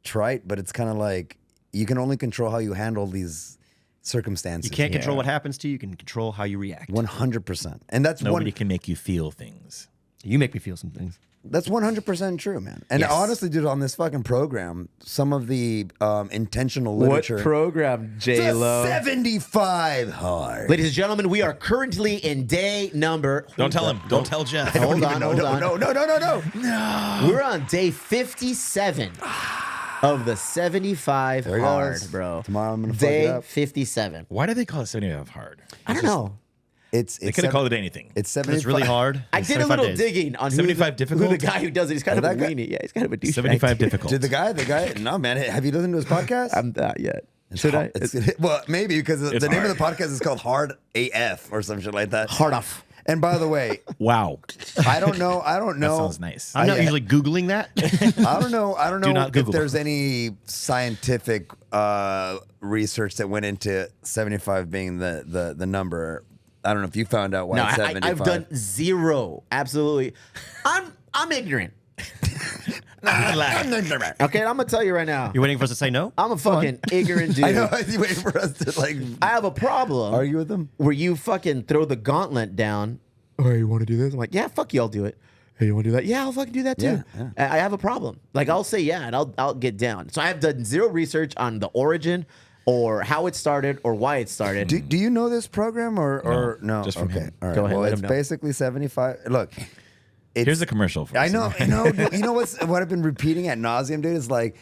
trite, but it's kind of like you can only control how you handle these circumstances. You can't control what happens to you. You can control how you react. 100%, and that's Nobody can make you feel things. You make me feel some things. That's 100% true, man. And Yes. honestly, dude, on this fucking program, some of the intentional literature. program, It's a 75 hard. Ladies and gentlemen, we are currently in day number. Don't tell him. Don't tell Jeff. Hold on. No. We're on day 57 of the 75 There it hard, goes. bro. Tomorrow I'm gonna fuck it day up. 57. Why do they call it 75 hard? I don't know. It's They could have called it anything. It's 75. It's really hard. I It's did a 75 little days. digging on 75 who difficult? the guy who does it. He's kind of a that guy- weenie. Yeah, he's kind of a douchebag. 75 difficult. Did the guy? No, man. Have you listened to his podcast? I'm not yet. Should I? Well, maybe because the It's name of the hard. podcast is called Hard AF or some shit like that. Hard off. And by the way, Wow. I don't know. That sounds nice. I'm not usually Googling that. I don't know not if Google. there's any scientific research that went into 75 being the number. I don't know if you found out why No, it's 75. I've done zero. Absolutely. I'm ignorant. Okay, I'm gonna tell you right now. You're waiting for us to say no? I'm a fucking ignorant dude. I know. You waiting for us to like I have a problem. argue with them? Where you fucking throw the gauntlet down. Oh, you want to do this? I'm like, yeah, fuck you, I'll do it. Hey, you want to do that? Yeah, I'll fucking do that too. Yeah, I have a problem. Like, I'll say yeah, and I'll get down. So I have done zero research on the origin or how it started or why it started. Do you know this program or no? just from him. All right. Go ahead, Well, let it's him know. basically 75. Look. Here's a commercial for I us. know, you know what I've been repeating ad nauseum, dude, is like,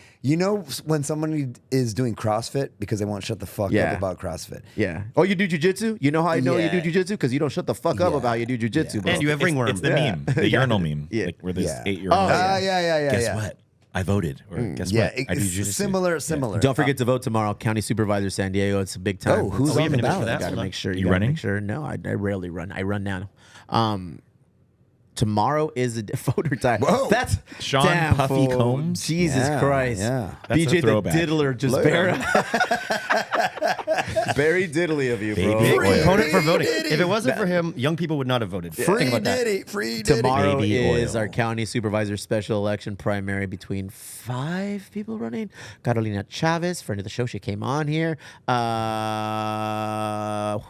when somebody is doing CrossFit because they won't shut the fuck Yeah. up about CrossFit. Yeah. Oh, you do jujitsu? You know how I know you do Yeah. jujitsu? Because you don't shut the fuck up Yeah. about you do jujitsu, bro. And you have ringworm. It's the meme, the urinal meme, Yeah. like where this Yeah. 8-year-old. Oh, Yeah. Guess what? I voted. Or guess Yeah, what? I do it's jujitsu. similar. Don't forget to vote tomorrow. County Supervisor San Diego. It's a big time. Oh, who's we on haven't the even mentioned ballot? that. Gotta Hold on. make sure. You gotta running? Make sure. No, I rarely run. I run now. Tomorrow is a voter time. Whoa. That's Sean damn Puffy fool. Combs? Jesus Yeah, Christ. yeah. That's a BJ the throwback. diddler just Look. very diddly of you, bro. Baby. Big Oil. proponent for voting. Diddy. If it wasn't for him, young people would not have voted. Free Think about that. Diddy, free Diddy. Tomorrow Baby is oil. our county supervisor special election primary between 5 people running. Carolina Chavez, friend of the show, she came on here. I'm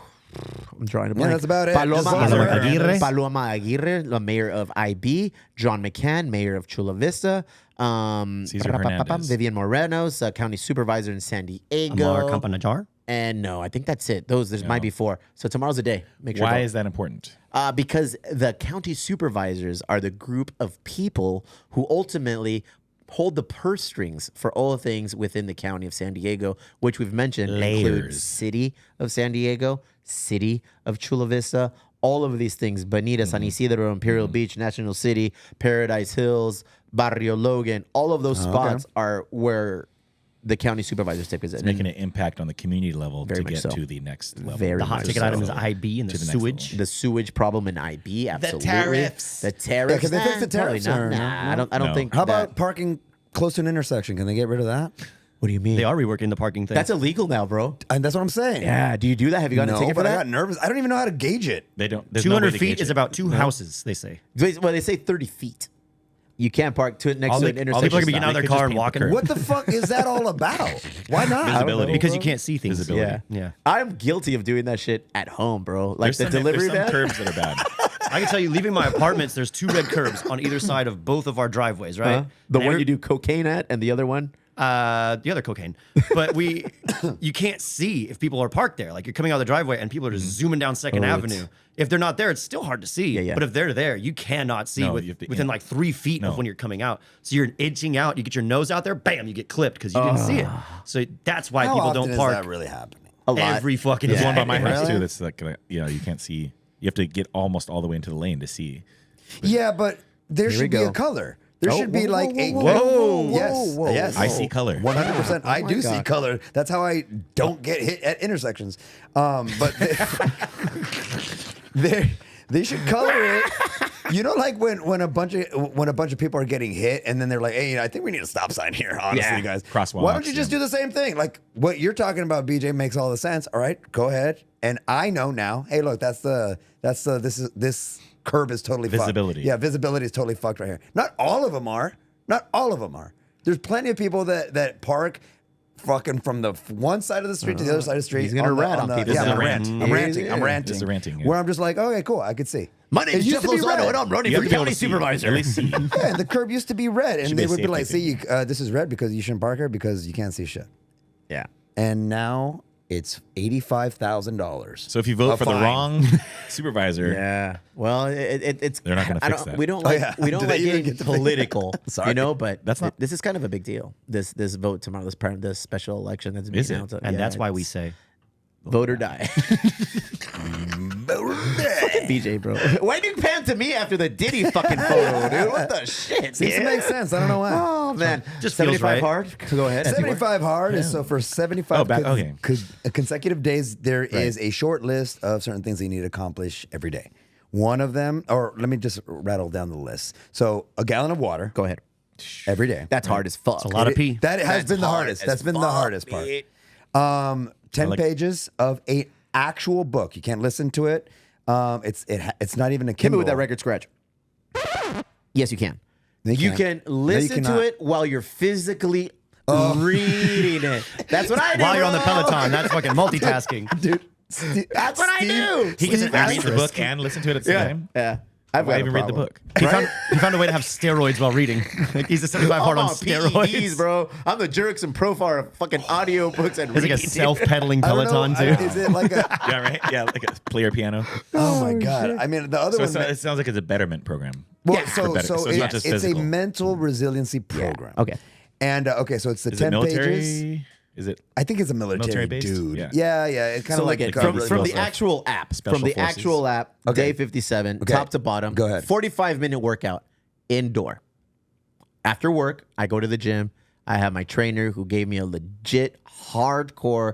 drawing a blank. that's about it. Paloma Just as long as we're Aguirre. Paloma Aguirre, the mayor of IB. John McCann, mayor of Chula Vista. Cesar Hernandez. Vivian Moreno's county supervisor in San Diego. Amar Campanajar. And no, I think that's it. There might be 4. So tomorrow's the day. Make sure. Why to is that important? because the county supervisors are the group of people who ultimately hold the purse strings for all things within the county of San Diego, which we've mentioned include Layers. city of San Diego, city of Chula Vista, all of these things, Bonita, San Isidro, Imperial Beach, National City, Paradise Hills, Barrio Logan, all of those spots are where the county supervisors take It's visit. making an impact on the community level Very to much get so. to the next level. Very The hot much ticket so. item is IB and the To the next sewage. The sewage problem in IB, absolutely. tariffs. The tariffs. Yeah, can they fix the Probably tariffs not. or Nah, no? I don't No. think. How that- about parking close to an intersection? Can they get rid of that? What do you mean? They are reworking the parking thing. That's illegal now, bro. And that's what I'm saying. Yeah. Do you do that? Have you gotten a No, ticket for but I that? got nervous. I don't even know how to gauge it. They don't. There's no way 200 to feet gauge is it. about 2 houses, they say. Well, they say 30 feet. You can't park next to an All intersection. people are going to be getting out of They their could car just and paint the walking. curb. What the fuck is that all about? Why not? Visibility. Because you can't see things. Visibility. Yeah. Yeah. I'm guilty of doing that shit at home, bro. Like There's the some, delivery there's some van. curbs that are bad. I can tell you, leaving my apartments, there's 2 red curbs on either side of both of our driveways, right? The And one you do cocaine at and the other one. The other cocaine. But you can't see if people are parked there. Like you're coming out of the driveway and people are just zooming down Second Avenue. If they're not there, it's still hard to see. Yeah. But if they're there, you cannot see No, you have to- within like 3 feet of when you're coming out. So you're inching out, you get your nose out there, bam, you get clipped because you didn't see it. So that's why How people often don't is park that really happening? A lot. every fucking There's day. one by my house Really? too. That's like, you can't see. You have to get almost all the way into the lane to see. Yeah, but there we should be go. a color. There should be whoa, like whoa, a whoa, yes, whoa, yes. I see color. 100%. I do see God. color. That's how I don't get hit at intersections. But they should color it. You know, like when a bunch of people are getting hit, and then they're like, "Hey, I think we need a stop sign here." Honestly, Yeah. guys, Crosswalks, why don't you just do the same thing? Like what you're talking about, BJ, makes all the sense. All right, go ahead. And I know now. Hey, look, this curb is totally Visibility. fucked. Yeah, visibility is totally fucked right here. Not all of them are. Not all of them are. There's plenty of people that park fucking from the one side of the street to the other side of the street. He's gonna rat on people. Yeah, This I'm is a ranting. rant. I'm ranting. Yeah, I'm yeah. ranting. This is a ranting, yeah. Where I'm just like, okay, cool, I could see. My It name's used Jeff to be Lozano, red. and I'm running You for have to be able county to see. supervisor. At least see. Yeah, and the curb used to be red, and Should they be a would be like, safety "See, this is red because you shouldn't park here because you can't see shit." Yeah. And now it's $85,000. So if you vote for the wrong supervisor, Yeah. Well, it's They're not gonna I fix don't- that. We don't Oh, like yeah. we don't Do like they even getting get to political, Sorry. you know. But That's not- this is kind of a big deal. This vote tomorrow, this special election that's being Is it? announced. And Yeah, that's why we it's say, vote or die. Fucking BJ, bro. Why do you pan to me after the Diddy fucking photo, dude? What the shit? Seems to make sense. I don't know why. Oh man, Just feels 75 right. hard. Go ahead. 75 hard is so for 75 okay. consecutive days, there is a short list of certain things that you need to accomplish every day. One of them, or let me just rattle down the list. So a gallon of water Go ahead. every day. That's hard as fuck. it's a lot of pee. That has That's been the hard hardest. as That's been the fuck, hardest part. bitch. 10 like- pages of a actual book. You can't listen to it. It's not even a Hit me Kindle. with that record scratch. Yes, you can. No, You can't. can listen to cannot. it while you're physically reading it. That's what I do. While you're on the bro. Peloton, that's fucking multitasking. Dude. That's what I do. He gets an read the asterisk. book and listen to it at the same time. Yeah. I've Why got even a read the problem. book? He found a way to have steroids while reading. Like he's a 75 hard on steroids. PEDs, bro. I'm the Jerks and Profar of fucking audio books and It's like a reading. self-pedaling I don't know, Peloton too. Is it like a? Yeah, right. Yeah, like a player piano. Oh my god! I mean, the other So one. it sounds like it's a betterment program. Well, Yeah. so better. So it's not just it's a physical. mental resiliency program. Okay. And okay, so it's the Is it 10 military? pages. Is it? I think it's a military Military-based? dude. Yeah. Yeah. It's kind So of like like it, a from, really from cool the stuff. actual app, Special from the forces. actual app, Okay. day 57, Okay. top to bottom. Go ahead. 45-minute workout indoor. After work, I go to the gym. I have my trainer who gave me a legit hardcore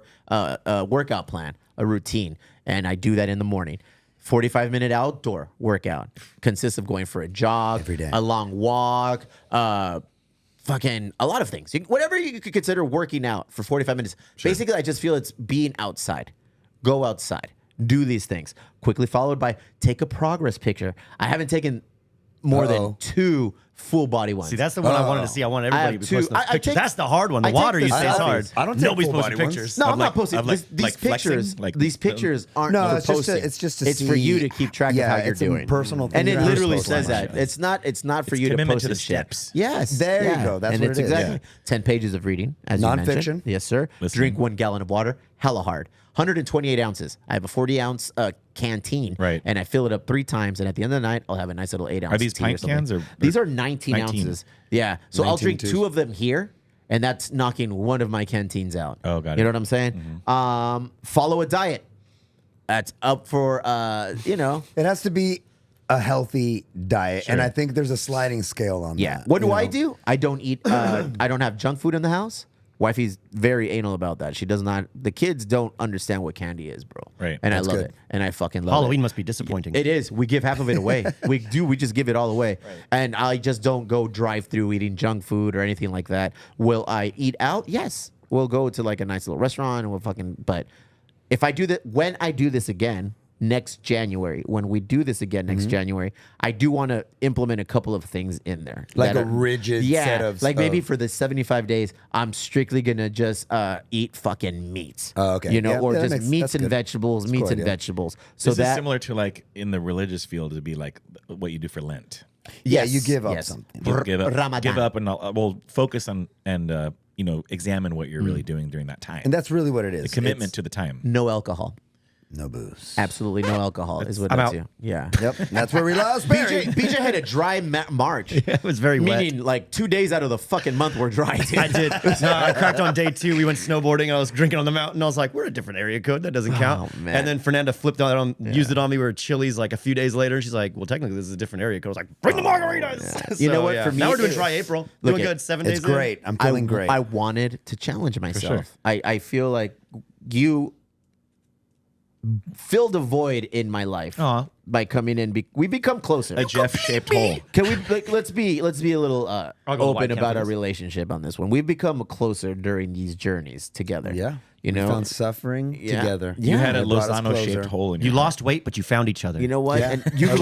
workout plan, a routine, and I do that in the morning. 45-minute outdoor workout consists of going for a jog, Every day. a long walk, fucking a lot of things. Whatever you could consider working out for 45 minutes. Basically, I just feel it's being outside. Go outside. Do these things. Quickly followed by take a progress picture. I haven't taken more than 2 full body ones. See, that's the one I wanted to see. I want everybody have to two. post those I pictures. take- That's the hard one. The I take water the you say is selfies. hard. I don't take Nobody's full posting body ones. pictures. No, Of I'm like- not posting. of like- These like flexing? pictures, Like, these pictures aren't No, for it's just posting. it's just to it's see, for you to keep track of how you're it's a doing. personal thing. And it You're not literally supposed to says like that. It's not for It's you to commitment post to the this shit. steps. Yes. There you go. That's and what it's it is. exactly Yeah. 10 pages of reading, as you Nonfiction? mentioned. Yes, sir. Listening. Drink 1 gallon of water. Hella hard. 128 ounces. I have a 40-ounce canteen. Right. And I fill it up 3 times. And at the end of the night, I'll have a nice little 8-ounce Are these tea pint something. cans or- These are 19 ounces. Yeah. So I'll 19 drink twos. 2 of them here. And that's knocking one of my canteens out. Oh, got You it. know what I'm saying? Follow a diet. That's up for, It has to be a healthy diet, and I think there's a sliding scale on Yeah. that. What do you I know? do? I don't eat. I don't have junk food in the house. Wifey's very anal about that. She does not. The kids don't understand what candy is, bro. Right. And That's I love good. it. And I fucking love Halloween it. must be disappointing. It is. We give half of it away. We do. We just give it all away. And I just don't go drive through eating junk food or anything like that. Will I eat out? Yes. We'll go to like a nice little restaurant and we'll fucking. But if I do that, when I do this again next January, when we do this again next January, I do want to implement a couple of things in there. Like that a rigid yeah, set of- like maybe of- for the 75 days, I'm strictly gonna just eat fucking meats. Oh, okay. You know, Yeah, or that just makes- meats that's and good. vegetables, a meats cool and idea. vegetables. So This that is similar to like in the religious field to be like what you do for Lent. Yeah, yes, you give up yes. something. Give up, Ramadan. give up, and well, focus on and examine what you're really doing during that time. And that's really what it is. the commitment It's to the time. No alcohol. no booze. Absolutely no alcohol is what I'm I out. do. Yeah. Yep, that's where we lost Barry. BJ had a dry March. It was very wet. Meaning like 2 days out of the fucking month were dry. Dude. I did. No, I cracked on day 2. We went snowboarding. I was drinking on the mountain. I was like, we're a different area code. That doesn't count. Oh, man. And then Fernanda flipped on, used it on me. We were at Chili's like a few days later. She's like, well, technically, this is a different area code. I was like, bring the margaritas. You know what, Yeah. for me, now we're doing it- dry April. Look, Doing good. 7 days It's in. great. I'm feeling great. I wanted to challenge myself. sure. I feel like you filled a void in my life Aw. by coming in. We become closer. A Jeff-shaped hole. Can we let's be a little I'll go open white about our campus. relationship on this one. We've become closer during these journeys together. Yeah, you we know, found suffering Yeah. together. Yeah. You had a It brought us Lozano-shaped closer. hole in You your lost weight, but you found each other. you know what? Yeah. And you've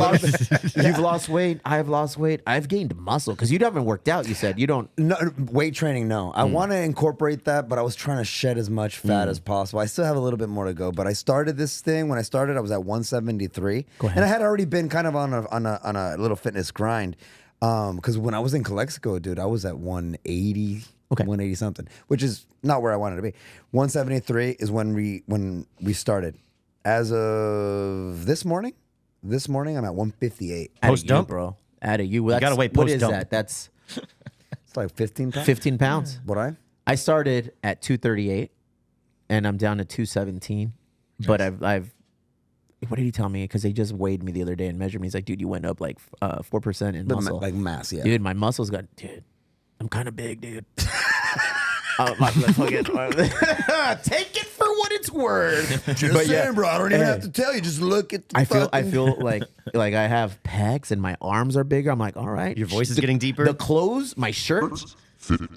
lost weight. I've lost weight. I've gained muscle because you haven't worked out. You said you don't. No, weight training, no. I Hmm. want to incorporate that, but I was trying to shed as much fat as possible. I still have a little bit more to go, but I started this thing. When I started, I was at 173, and I had already been kind of on a little fitness grind. Because when I was in Calexico, dude, I was at 180, 180 something, which is not where I wanted to be. 173 is when we started. As of this morning, I'm at 158. Post dump? bro. Out of you. That's, gotta wait What post is dump. that? That's It's like 15 pounds. 15 pounds. What I started at 238, and I'm down to 217. But I've. What did he tell me? Because they just weighed me the other day and measured me. He's like, dude, you went up like 4% in muscle. like mass, yeah. Dude, my muscles got. Dude, I'm kind of big, dude. Take it for what it's worth. Just saying, bro. I don't even have to tell you. Just look at. The I feel fucking- like I have pecs and my arms are bigger. I'm like, all right. Your voice is getting deeper. The clothes, my shirts, Fitted.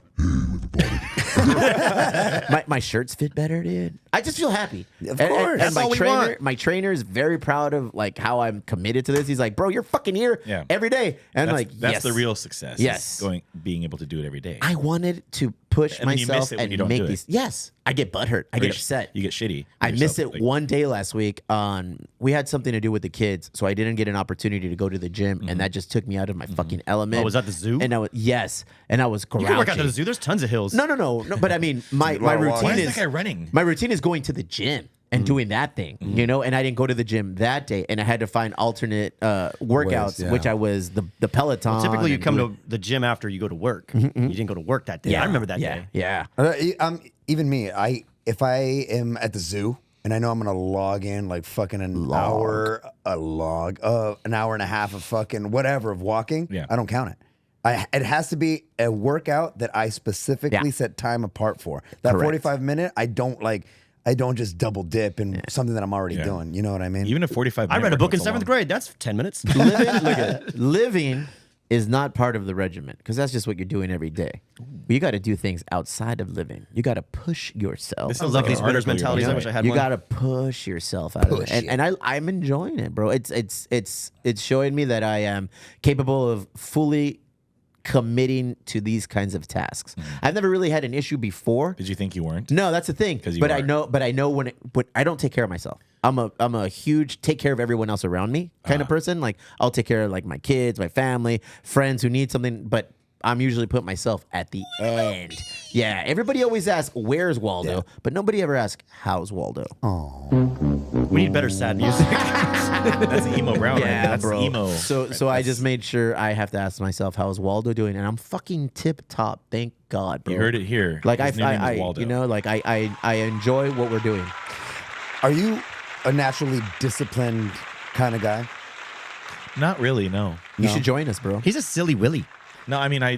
my shirts fit better, dude. I just feel happy. Of And- course. and That's all we want. my trainer is very proud of like how I'm committed to this. He's like, bro, you're fucking here every day. And I'm like, that's yes. the real success. is Yes. being able to do it every day. I wanted to push And then you miss myself it when and you don't make do it. these. Yes, I get butthurt. I get upset. You get shitty. I yourself, missed it like- one day last week. We had something to do with the kids, so I didn't get an opportunity to go to the gym, and that just took me out of my fucking element. Oh, was that the zoo? And I was and I was grouchy. You can work out at the zoo. There's tons of hills. No. But I mean, my lot of routine walking. Why is is that guy running? my routine is going to the gym and doing that thing, you know. And I didn't go to the gym that day, and I had to find alternate workouts, yeah. which I was the Peloton. Typically, you and come doing- to the gym after you go to work. You didn't go to work that day. I remember that day. Yeah. Even me, if I am at the zoo and I know I'm gonna log in like fucking an hour and a half of fucking whatever of walking, Yeah. I don't count it. It has to be a workout that I specifically Yeah. set time apart for. That Correct. 45-minute, I don't just double dip in something that I'm already doing. You know what I mean? Even a 45. I read a book in 7th grade. That's 10 minutes. Living is not part of the regimen because that's just what you're doing every day. But you got to do things outside of living. You got to push yourself. This I is love like these an winners' article you're mentalities. I doing. wish I had You one. got to push yourself out of it. And I'm enjoying it, bro. It's showing me that I am capable of fully committing to these kinds of tasks. I've never really had an issue before. Did you think you weren't? No, that's the thing. 'Cause you But are. I know when I don't take care of myself. I'm a huge take care of everyone else around me kind of person. Like I'll take care of like my kids, my family, friends who need something, but I'm usually put myself at the end. Yeah, everybody always asks, "Where's Waldo?" But nobody ever asks, "How's Waldo?" We need better sad music. That's Emo Brown. right? That's bro. emo. So I just made sure I have to ask myself, "How's Waldo doing?" And I'm fucking tip top. Thank God, bro. You heard it here. Like His new name is I Waldo. you know, like I enjoy what we're doing. Are you a naturally disciplined kind of guy? Not really. No. You should join us, bro. He's a silly Willy. No. I mean, I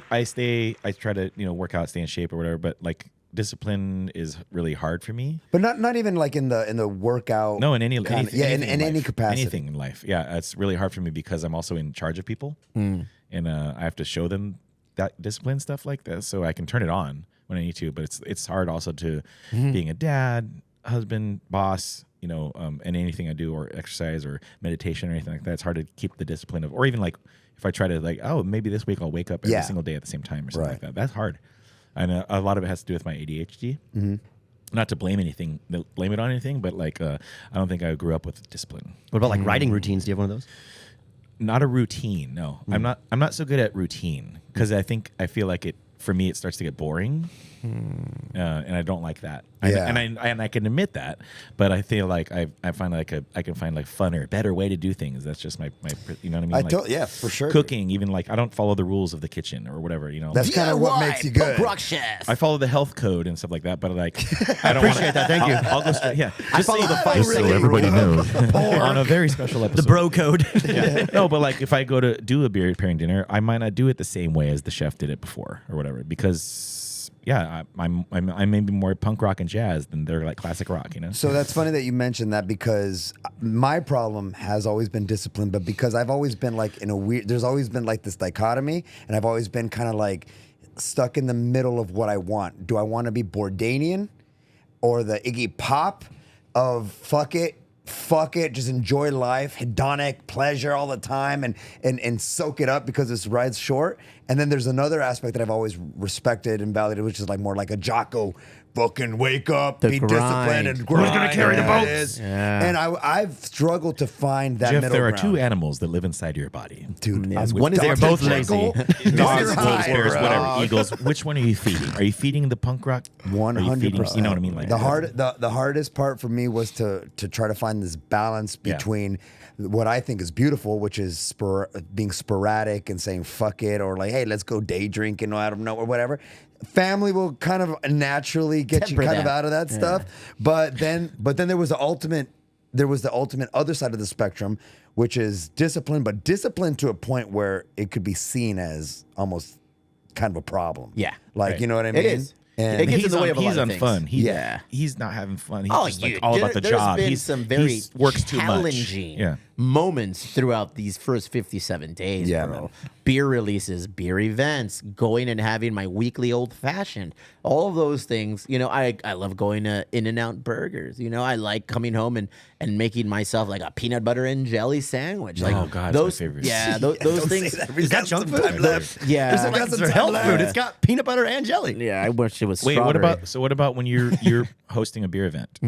try to work out, stay in shape or whatever. But like discipline is really hard for me. But not even like in the workout. No, in any kinda- anything, yeah, anything in any life. capacity. Anything in life. Yeah, it's really hard for me because I'm also in charge of people, and I have to show them that discipline stuff like this, so I can turn it on when I need to. But it's hard also to being a dad, husband, boss. And anything I do or exercise or meditation or anything like that, it's hard to keep the discipline of, or even like if I try to like, oh, maybe this week I'll wake up every single day at the same time or something like that. That's hard. And a lot of it has to do with my ADHD. Not to blame it on anything, but like I don't think I grew up with discipline. What about like writing routines? Do you have one of those? Not a routine. No, I'm not so good at routine because I feel like for me it starts to get boring. And I don't like that. Yeah. And I can admit that, but I feel like I find like I can find like funner, better way to do things. That's just my you know what I mean? Yeah, for sure. Cooking, even like I don't follow the rules of the kitchen or whatever. That's kind of what makes you good. Punk rock chef. I follow the health code and stuff like that, but like I don't appreciate that. Thank you. I'll go straight. Yeah, I follow the five Just so everybody knows. on a very special episode. The bro code. No, but like if I go to do a beer pairing dinner, I might not do it the same way as the chef did it before or whatever because. Yeah, I'm maybe more punk rock and jazz than they're like classic rock, So that's funny that you mentioned that because my problem has always been discipline, but because I've always been like in a weird, there's always been like this dichotomy, and I've always been kind of like stuck in the middle of what I want. Do I want to be Bourdainian or the Iggy Pop of fuck it, just enjoy life, hedonic pleasure all the time and soak it up because this ride's short? And then there's another aspect that I've always respected and validated, which is like more like a Jocko, fucking wake up, The be grind. disciplined, and grind. Who's gonna carry the Yeah, it boats? is. And I've struggled to find that Jeff, middle there are ground. two animals that live inside your body. Dude, Yes, I'm one is Dr. they're both Jekyll, lazy. Dogs, Mr. wolves, Hyde, bears, bro. whatever, eagles. Which one are you feeding? Are you feeding the punk rock? Are you feeding- 100%. You know what I mean? Like the hardest part for me was to try to find this balance between what I think is beautiful, which is being sporadic and saying fuck it, or like, hey, let's go day drinking out of nowhere, whatever. Family will kind of naturally get Temper you kind of that. out of that stuff. But then there was the ultimate other side of the spectrum, which is discipline, but discipline to a point where it could be seen as almost kind of a problem. Yeah. Like, Right. you know what I mean? It is. And It gets in he's the way on, of a he's lot on of fun. things. He, Yeah. he's not having fun. He's Oh, just you- like all about the there's job. been He's some very works too much. challenging Yeah. moments throughout these first 57 days, Yeah, bro. man. Beer releases, beer events, going and having my weekly old fashioned, all of those things. You know, I love going to In-N-Out Burgers. You know, I like coming home and making myself like a peanut butter and jelly sandwich. Like, Oh, God, it's those my favorite. Yeah, those things. Is that junk food? Yeah, There's Like, it's health food. It's got peanut butter and jelly. yeah. I wish it was. Wait, what strawberry. about when you're hosting a beer event?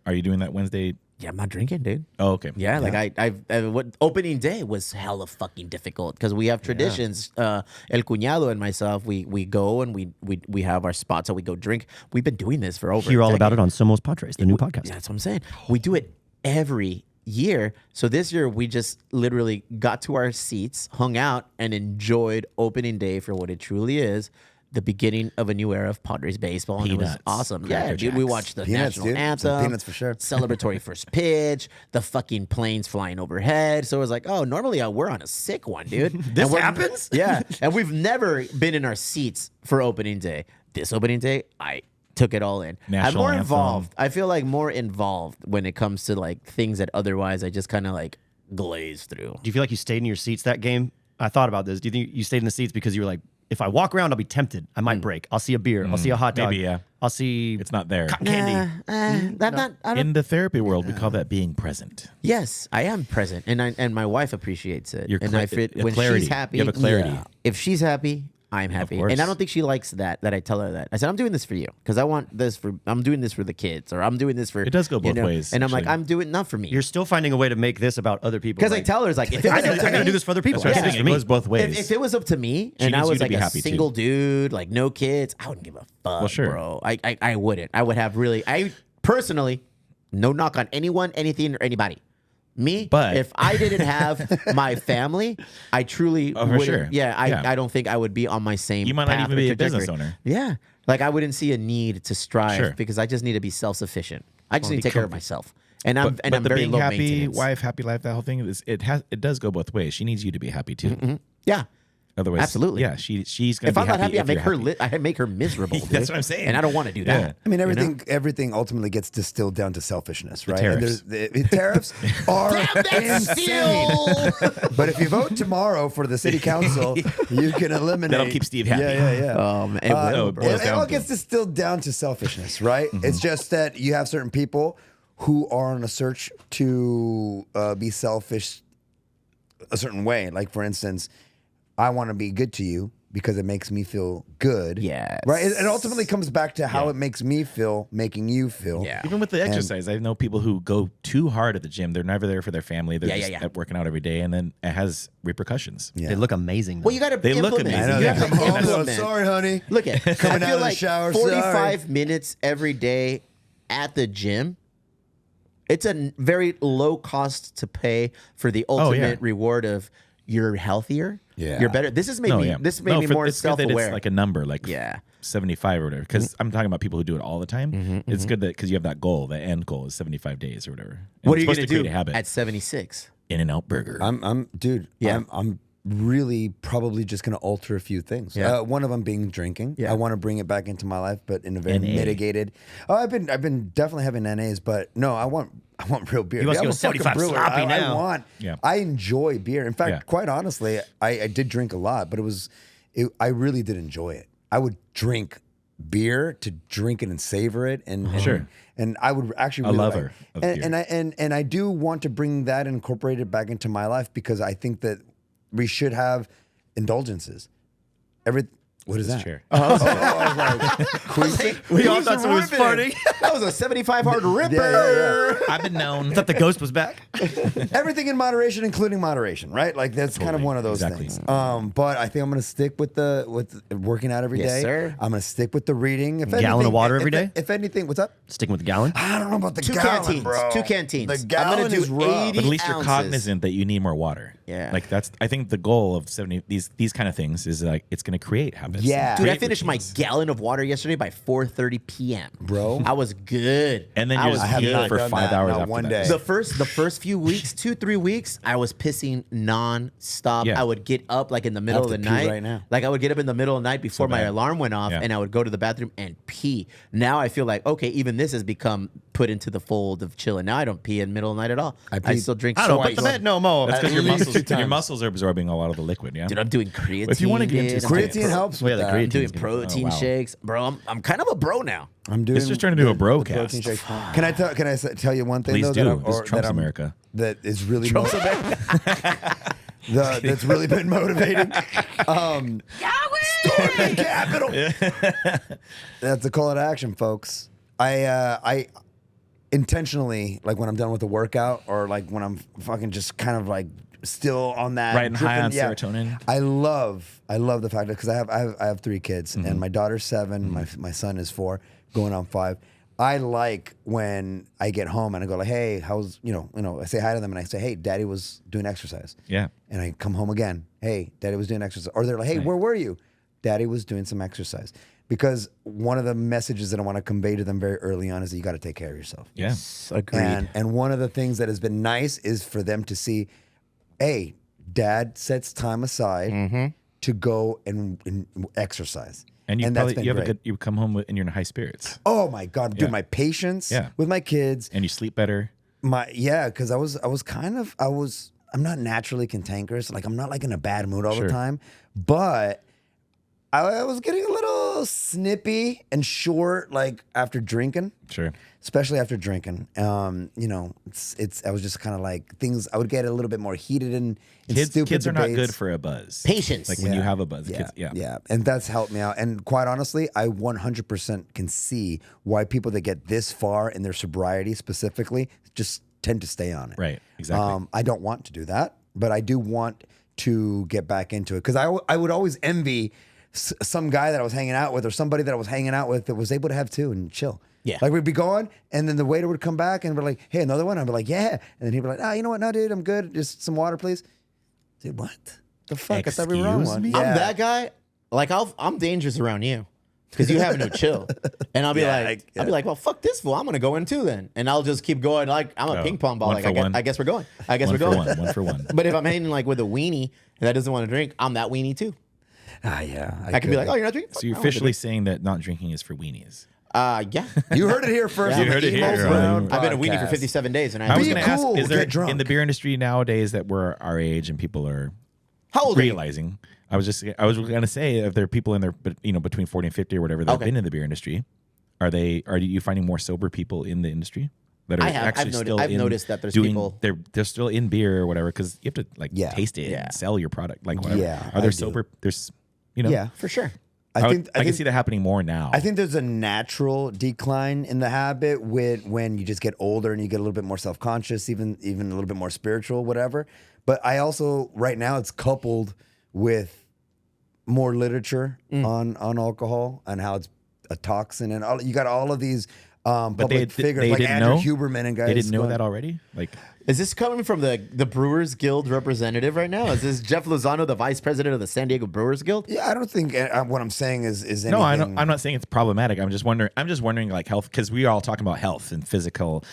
Are you doing that Wednesday? Yeah, I'm not drinking, dude. Oh, okay. Yeah, like what opening day was hella fucking difficult because we have traditions. El Cuñado and myself, we go and we have our spots that we go drink. We've been doing this for over. Hear a all about decade. it on Somos Padres, the new podcast. Yeah, that's what I'm saying. We do it every year. So this year we just literally got to our seats, hung out, and enjoyed opening day for what it truly is. The beginning of a new era of Padres baseball, and it was Peanuts. awesome. Cracker Yeah, dude, we Jacks. watched the Peanuts, national dude. Some anthem, peanuts for sure. celebratory first pitch, the fucking planes flying overhead. So it was like, oh, normally we're on a sick one, dude. This happens? Yeah, and we've never been in our seats for opening day. This opening day, I took it all in. National I'm more anthem. involved. I feel like more involved when it comes to like things that otherwise I just kind of like glaze through. Do you feel like you stayed in your seats that game? I thought about this. Do you think you stayed in the seats because you were like, if I walk around, I'll be tempted. I might break. I'll see a beer. I'll see a hot dog. Maybe, yeah. I'll see It's not there. cotton candy. I don't. In the therapy world, we call that being present. Yes, I am present, and my wife appreciates it. Your and cla- I fit a when clarity. she's happy. You have a clarity. If she's happy, I'm happy, course. and I don't think she likes that I tell her that. I said I'm doing this for you because I want this for. I'm doing this for the kids, or I'm doing this for. It does go both ways, And I'm like, actually. I'm doing not for me You're still finding a way to make this about other people. because I like, tell her it's like if it I was up to gotta me, do this for other people. That's I what can't I'm do saying. this It for me. goes both ways. If it was up to me and I needs you was to like be a happy, too. single dude, like no kids, I wouldn't give a fuck, Well, sure. bro. I wouldn't. I would have really. I personally, no knock on anyone, anything, or anybody. Me, But- if I didn't have my family, I truly Oh, for wouldn't. sure. Yeah, Yeah. I don't think I would be on my same. You might not path even or be a business trajectory. owner. Yeah, like I wouldn't see a need to strive Sure. because I just need to be self-sufficient. I just need to be take care of myself, and I'm But I'm the very being low happy, maintenance. wife, happy life, that whole thing is it does go both ways. She needs you to be happy too. Yeah, Otherwise, Absolutely. yeah, she's gonna if be I'm not happy, I if make you're her. happy. I make her miserable. That's dude. what I'm saying. and I don't want to do Yeah. that. I mean, you know? everything ultimately gets distilled down to selfishness, right? tariffs. And the tariffs are insane. But if you vote tomorrow for the city council, you can eliminate. That'll keep Steve happy. Yeah. It will, it bro. boils It down all to- gets distilled down to selfishness, right? It's just that you have certain people who are on a search to be selfish a certain way. Like, for instance, I want to be good to you because it makes me feel good. Yes. Right? It ultimately comes back to how it makes me feel, making you feel. Yeah. Even with the exercise, I know people who go too hard at the gym. They're never there for their family. They're Yeah, just working out every day, and then it has repercussions. Yeah. They look amazing. Well, you got to They look implement. amazing. I know. You They have to come home, implement. sorry, honey. Look at Coming I out feel of the like shower, 45 minutes every day at the gym. It's a very low cost to pay for the ultimate reward of you're healthier. Yeah. You're better. This has made me. This made me more it's good that self-aware. it's like a number, like Yeah. 75 or whatever. Because I'm talking about people who do it all the time. It's good that because you have that goal, the end goal is 75 days or whatever. And What are it's you supposed going to to do create a habit? at 76? In-N-Out Burger. Dude. Yeah. I'm really probably just going to alter a few things. Yeah. One of them being drinking. Yeah. I want to bring it back into my life, but in a very NA. mitigated. Oh, I've been definitely having NAs, but no, I want real beer. He wants to I'm go a fucking 75 brewer. sloppy now. I enjoy beer. In fact, Yeah. quite honestly, I did drink a lot, but I really did enjoy it. I would drink beer to drink it and savor it, and Sure. and I would actually A really lover of beer. and I do want to bring that and incorporate it back into my life because I think that we should have indulgences. What is that? Chair. I was like, we all thought someone was farting. That was a 75 hard ripper. yeah. I've been known. Thought the ghost was back. Everything in moderation, including moderation, right? Like that's kind of Totally. one of those Exactly. things. But I think I'm gonna stick with working out every day. Yes, sir. I'm gonna stick with the reading. If Gallon of anything- water if- every day? If anything, what's up? Sticking with the gallon. I don't know about the Two gallon, canteens. bro. 2 canteens. The I'm gonna gallon do is rough. 80 But at least you're ounces. cognizant that you need more water. Yeah. Like I think the goal of 70 these kind of things is like it's going to create habits. Yeah. Dude, I Create finished my routines. gallon of water yesterday by 4:30 p.m. Bro. I was good. And then I you're was just have good. not for done 5 that, hours not after one that. day. The first few weeks, 2-3 weeks, I was pissing non-stop. Yeah. I would get up like in the middle have of the to pee night. right now. Like I would get up in the middle of the night before my bad. alarm went off, Yeah. and I would go to the bathroom and pee. Now I feel like, okay, even this has become put into the fold of chilling. Now I don't pee in the middle of the night at all. I pee- still drink I don't put twice. the bed no more. That's because At your least muscles 2 times. are absorbing a lot of the liquid. Yeah. Dude, I'm doing creatine. If you wanna get into dude. some Creatine helps Well, with yeah, the that. I'm doing Creatine's gonna- protein oh, wow. shakes, bro. I'm kind of a bro now. I'm doing. Let's just turn into a bro the protein cast. shake. Can I tell you one thing Please though? do. That I'm, This is Trump's America. That is really that's really been motivating. Storming Capital. That's a call to action, folks. I intentionally, like when I'm done with the workout or like when I'm fucking just kind of like still on that Riding high on dripping- serotonin. I love the fact that because I have 3 kids and my daughter's 7, my son is 4, going on 5. I like when I get home and I go like, hey, how's I say hi to them and I say, hey, Daddy was doing exercise. Yeah. And I come home again, hey, Daddy was doing exercise. Or they're like, hey, where were you? Daddy was doing some exercise. Because one of the messages that I want to convey to them very early on is that you got to take care of yourself. Yeah. Agreed. And one of the things that has been nice is for them to see, hey, Dad sets time aside to go and exercise. And you that's probably been you have great. you come home and you're in high spirits Oh my God, dude, Yeah. my patience Yeah. with my kids, and you sleep better. because I'm not naturally cantankerous. Like I'm not like in a bad mood all the Sure. time, but I was getting a little snippy and short like after drinking. Sure. Especially after drinking, it's. I was just kind of like things. I would get a little bit more heated and stupid. Kids are not debates. good for a buzz. Patience. Like when you have a buzz. Kids, Yeah, and that's helped me out. And quite honestly, I 100% can see why people that get this far in their sobriety specifically just tend to stay on it. Right, exactly. I don't want to do that, but I do want to get back into it because I would always envy some guy that I was hanging out with or somebody that I was hanging out with that was able to have 2 and chill. Yeah. Like we'd be going and then the waiter would come back and be like, hey, another one? I'd be like, yeah. And then he'd be like, you know what? No, dude, I'm good. Just some water, please. Dude, what? The fuck? I thought we were on Excuse one. me? Yeah. I'm that guy. Like I'm dangerous around you because you have no chill, and I'll be I'll be like, well, fuck this fool. I'm gonna go in too then, and I'll just keep going. Like I'm a Oh, ping pong ball. one Like for one. I guess we're going. I guess One we're for going. one. One for one. But if I'm hanging like with a weenie that doesn't want to drink, I'm that weenie too. Yeah. I can be like, oh, you're not drinking. So you're I don't wanna officially saying that not drinking is for weenies. Yeah. You heard it here first. You on the heard it Emo here. Brown I've been a weenie for podcast. 57 days, and I was Be going to cool, ask, is there get drunk. in the beer industry nowadays that we're our age and people are How old are you? realizing? I was going to say if there are people in there, between 40 and 50 or whatever that have Okay. been in the beer industry, are you finding more sober people in the industry that are I have. actually still I've in noticed that there's doing, people. they're still in beer or whatever because you have to Yeah. taste it Yeah. and sell your product like whatever. Yeah, Are I there do. sober? There's Yeah. For sure. I I think can see that happening more now. I think there's a natural decline in the habit when you just get older and you get a little bit more self-conscious, even a little bit more spiritual, whatever. But I also right now it's coupled with more literature on alcohol and how it's a toxin and you got all of these public figures like didn't Andrew know? Huberman and guys. They didn't know going- that already. Like Is this coming from the Brewers Guild representative right now? Is this Jeff Lozano, the vice president of the San Diego Brewers Guild? Yeah, I don't think what I'm saying is anything. no, I'm not saying it's problematic. I'm just wondering like health because we are all talking about health and physical,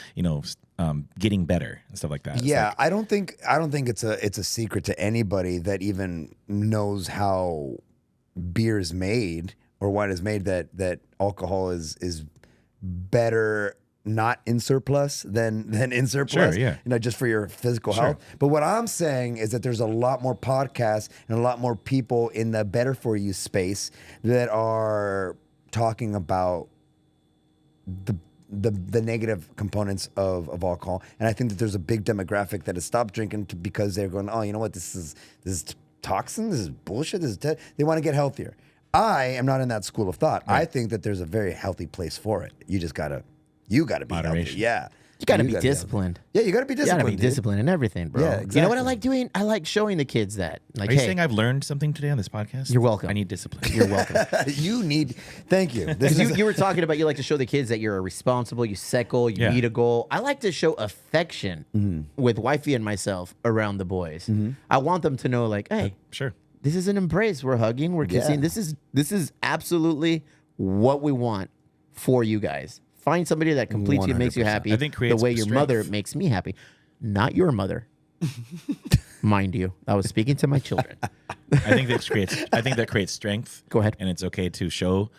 getting better and stuff like that. It's Yeah, like, I don't think it's a secret to anybody that even knows how beer is made or wine is made that alcohol is better not in surplus than in surplus. Sure, yeah. Just for your physical Sure. health. But what I'm saying is that there's a lot more podcasts and a lot more people in the better for you space that are talking about the negative components of alcohol, and I think that there's a big demographic that has stopped drinking because they're going, oh, you know what, this is toxin, this is bullshit, they want to get healthier. I am not in that school of thought. I think that there's a very healthy place for it. You just gotta be healthy. Moderation. Yeah. You got to be disciplined. Yeah, you got to be You disciplined. got to be disciplined in everything, bro. Yeah, You know what I exactly. like doing? I like showing the kids that. Like, Are you hey, saying I've learned something today on this podcast? You're welcome. I need discipline. you're welcome. You need. Thank you. This Because is you were talking about you like to show the kids that you're responsible, you set goal, you Yeah. meet a goal. I like to show affection with wifey and myself around the boys. I want them to know, like, hey, Sure. this is an embrace. We're hugging, we're kissing. Yeah. This is absolutely what we want for you guys. Find somebody that completes you and makes you 100%. happy I think the creates way your mother strength. makes me happy. Not your mother. Mind you. I was speaking to my children. I think that creates strength. Go ahead. And it's okay to show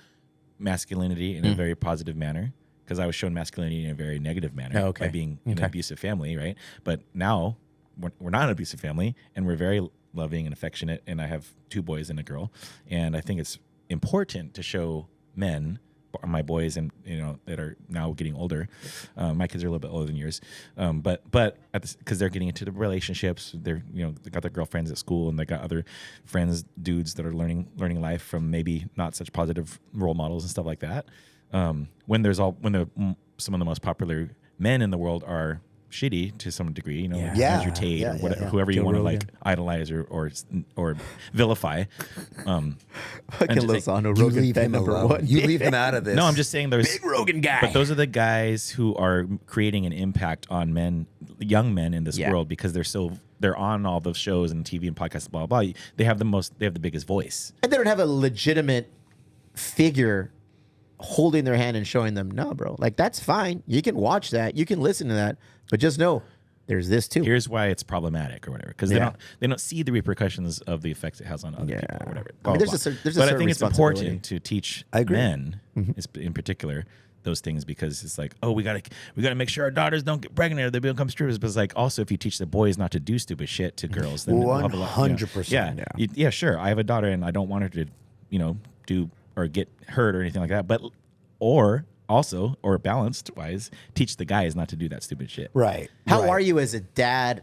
masculinity in a very positive manner, because I was shown masculinity in a very negative manner Oh, okay. by being in an Okay. abusive family, right? But now we're not an abusive family, and we're very loving and affectionate, and I have 2 boys and a girl, and I think it's important to show men, my boys, and that are now getting older. My kids are a little bit older than yours, but because they're getting into the relationships, they got their girlfriends at school, and they got other friends, dudes that are learning life from maybe not such positive role models and stuff like that. When some of the most popular men in the world are shitty to some degree, Yeah. Andrew Tate Yeah, or yeah, whatever, yeah. whoever you Joe want to Rogan. like idolize or vilify. Fucking just saying, Lozano, you Rogan leave fan him number alone. 1. You leave him out of this. No, I'm just saying there's Big Rogan guy. But those are the guys who are creating an impact on men, young men in this Yeah. world, because they're on all those shows and TV and podcasts, blah blah blah. They have the biggest voice. And they don't have a legitimate figure holding their hand and showing them, no, bro. Like, that's fine. You can watch that. You can listen to that. But just know there's this too. Here's why it's problematic or whatever, because Yeah. they don't see the repercussions of the effects it has on other people or whatever. I mean, blah, there's blah, a cer- blah. there's a But I certain think it's responsibility. important to teach I agree. men, in particular, those things, because it's like, oh, we gotta make sure our daughters don't get pregnant or they become strippers. But it's like, also, if you teach the boys not to do stupid shit to girls, then we'll have a lot, 100%. yeah, sure. I have a daughter and I don't want her to, do or get hurt or anything like that. But or balanced wise, teach the guys not to do that stupid shit. Right. How right. are you as a dad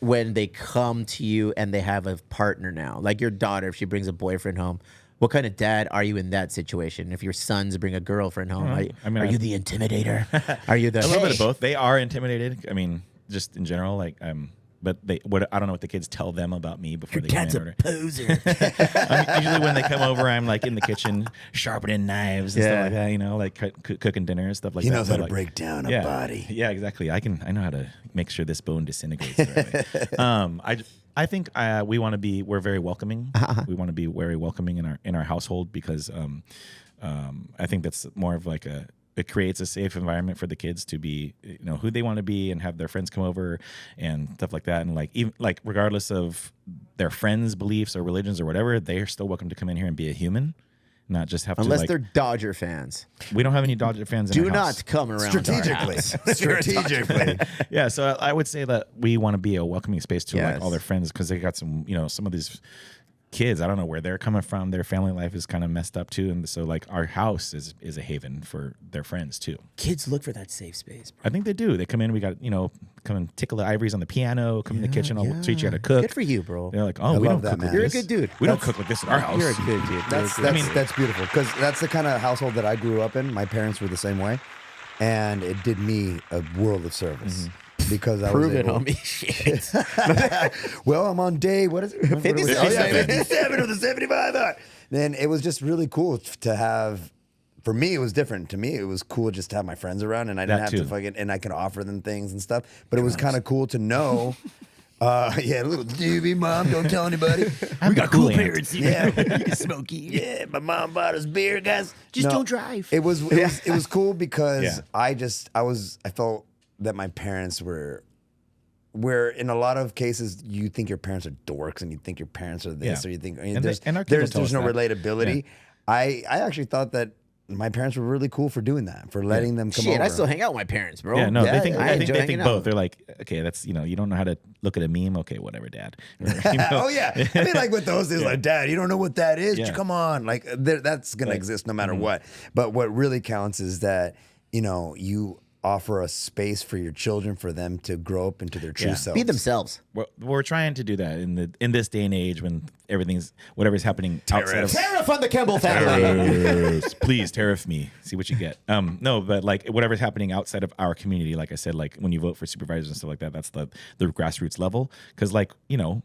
when they come to you and they have a partner now? Like your daughter, if she brings a boyfriend home, what kind of dad are you in that situation? If your sons bring a girlfriend home, are you the intimidator? Are you the A little bit of both. They are intimidated. I mean, just in general, like but I don't know what the kids tell them about me before they come in. Or, poser. usually when they come over, I'm like in the kitchen sharpening knives and Yeah. stuff like that. Like cooking dinner and stuff like He that. knows how But, to like, break down a yeah, body. Yeah, exactly. I know how to make sure this bone disintegrates. The right way. I think we're very welcoming. We want to be very welcoming in our household, because I think that's more of like it creates a safe environment for the kids to be, who they want to be, and have their friends come over and stuff like that. And even regardless of their friends' beliefs or religions or whatever, they are still welcome to come in here and be a human, not just have Unless to they're Dodger fans. we don't have any Dodger fans in Do our house. not come around Strategically. our house. Strategically. Yeah, so I would say that we want to be a welcoming space to Yes. like all their friends, because they got some, some of these kids, I don't know where they're coming from. Their family life is kind of messed up too, and so like our house is a haven for their friends too. Kids look for that safe space, bro. I think they do. They come in. We got come and tickle the ivories on the piano. Come in the kitchen. I'll teach you how to cook. Good for you, bro. They're like, oh, we love don't that, cook man. like You're a this. good dude. We don't cook like this at our house. You're a good dude. That's beautiful, because that's the kind of household that I grew up in. My parents were the same way, and it did me a world of service. Because I Prove was it, able, homie. Shit. Well, I'm on day, what is it? 57. Oh, yeah, 57 of the 75. Then it was just really cool to have. For me, it was different. To me, it was cool just to have my friends around, and I didn't That have to too. fucking, and I could offer them things and stuff. But it was kind of cool to know. Yeah, a little doobie, mom, don't tell anybody. We got cool parents. Yeah, Smoky. yeah, my mom bought us beer, guys. Just No, don't drive. It was cool because Yeah. I felt that my parents were, where in a lot of cases you think your parents are dorks and you think your parents are this, Yeah. or you think And there's and our kids will tell there's us no that. relatability. I actually thought that my parents were really cool for doing that, for letting them come Shit, over. I still hang out with my parents, bro. Yeah, no, Yeah, they think yeah. I I think enjoy they think hanging both. out. They're like, okay, that's you don't know how to look at a meme. Okay, whatever, Dad. Oh yeah, I mean, like with those things, like, Dad, you don't know what that is. Yeah. Come on, that's gonna Like, exist no matter what. But what really counts is that you offer a space for your children for them to grow up into their true selves. Be themselves. We're trying to do that in this day and age when whatever's happening outside of Tariff on the Kimball family. Tariffs. Please tariff me. See what you get. No, but like whatever's happening outside of our community, like I said, like when you vote for supervisors and stuff like that, that's the grassroots level. Because like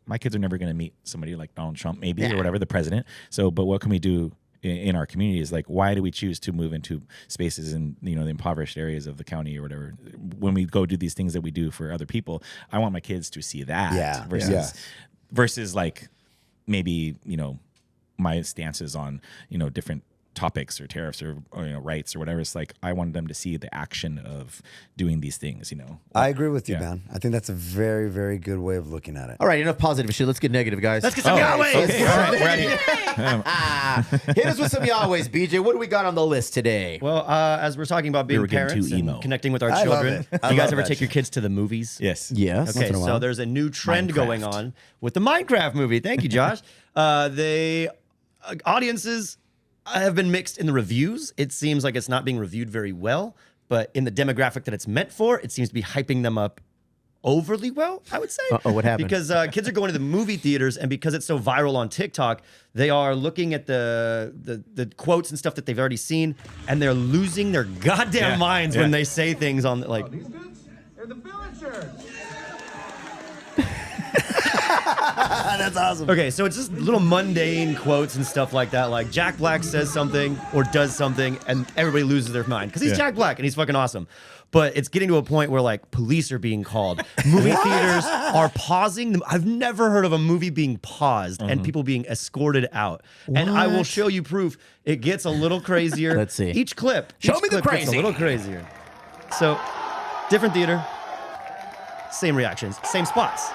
my kids are never going to meet somebody like Donald Trump, maybe or whatever, the president. So, but what can we do in our communities? Like, why do we choose to move into spaces in the impoverished areas of the county or whatever when we go do these things that we do for other people? I want my kids to see that versus like maybe my stances on different topics or tariffs or rights or whatever. It's like I wanted them to see the action of doing these things. I agree with you, man. I think that's a very, very good way of looking at it. All right, enough positive shit. Let's get negative, guys. Let's get some Yahweh. Okay, all right, we're out here. Hit us with some Yahwehs, BJ. What do we got on the list today? Well, as we're talking about being were getting parents too emo. and connecting with our I love children, it. I you guys love ever that take your shit. kids to the movies? Yes. Yes. Okay, so there's a new trend going on with the Minecraft movie. Thank you, Josh. Audiences have been mixed in the reviews. It seems like it's not being reviewed very well, but in the demographic that it's meant for, it seems to be hyping them up overly well, I would say. Uh-oh, what happened? Because kids are going to the movie theaters, and because it's so viral on TikTok, they are looking at the quotes and stuff that they've already seen, and they're losing their goddamn minds when they say things on like. These dudes? They're the villagers. That's awesome. Okay, so it's just little mundane quotes and stuff like that. Like Jack Black says something or does something, and everybody loses their mind because he's Jack Black and he's fucking awesome. But it's getting to a point where like police are being called, movie theaters are pausing. I've never heard of a movie being paused and people being escorted out. And I will show you proof. It gets a little crazier. Let's see. Each clip. Show each me the clip gets crazy. a little crazier. So, different theater, same reactions, same spots.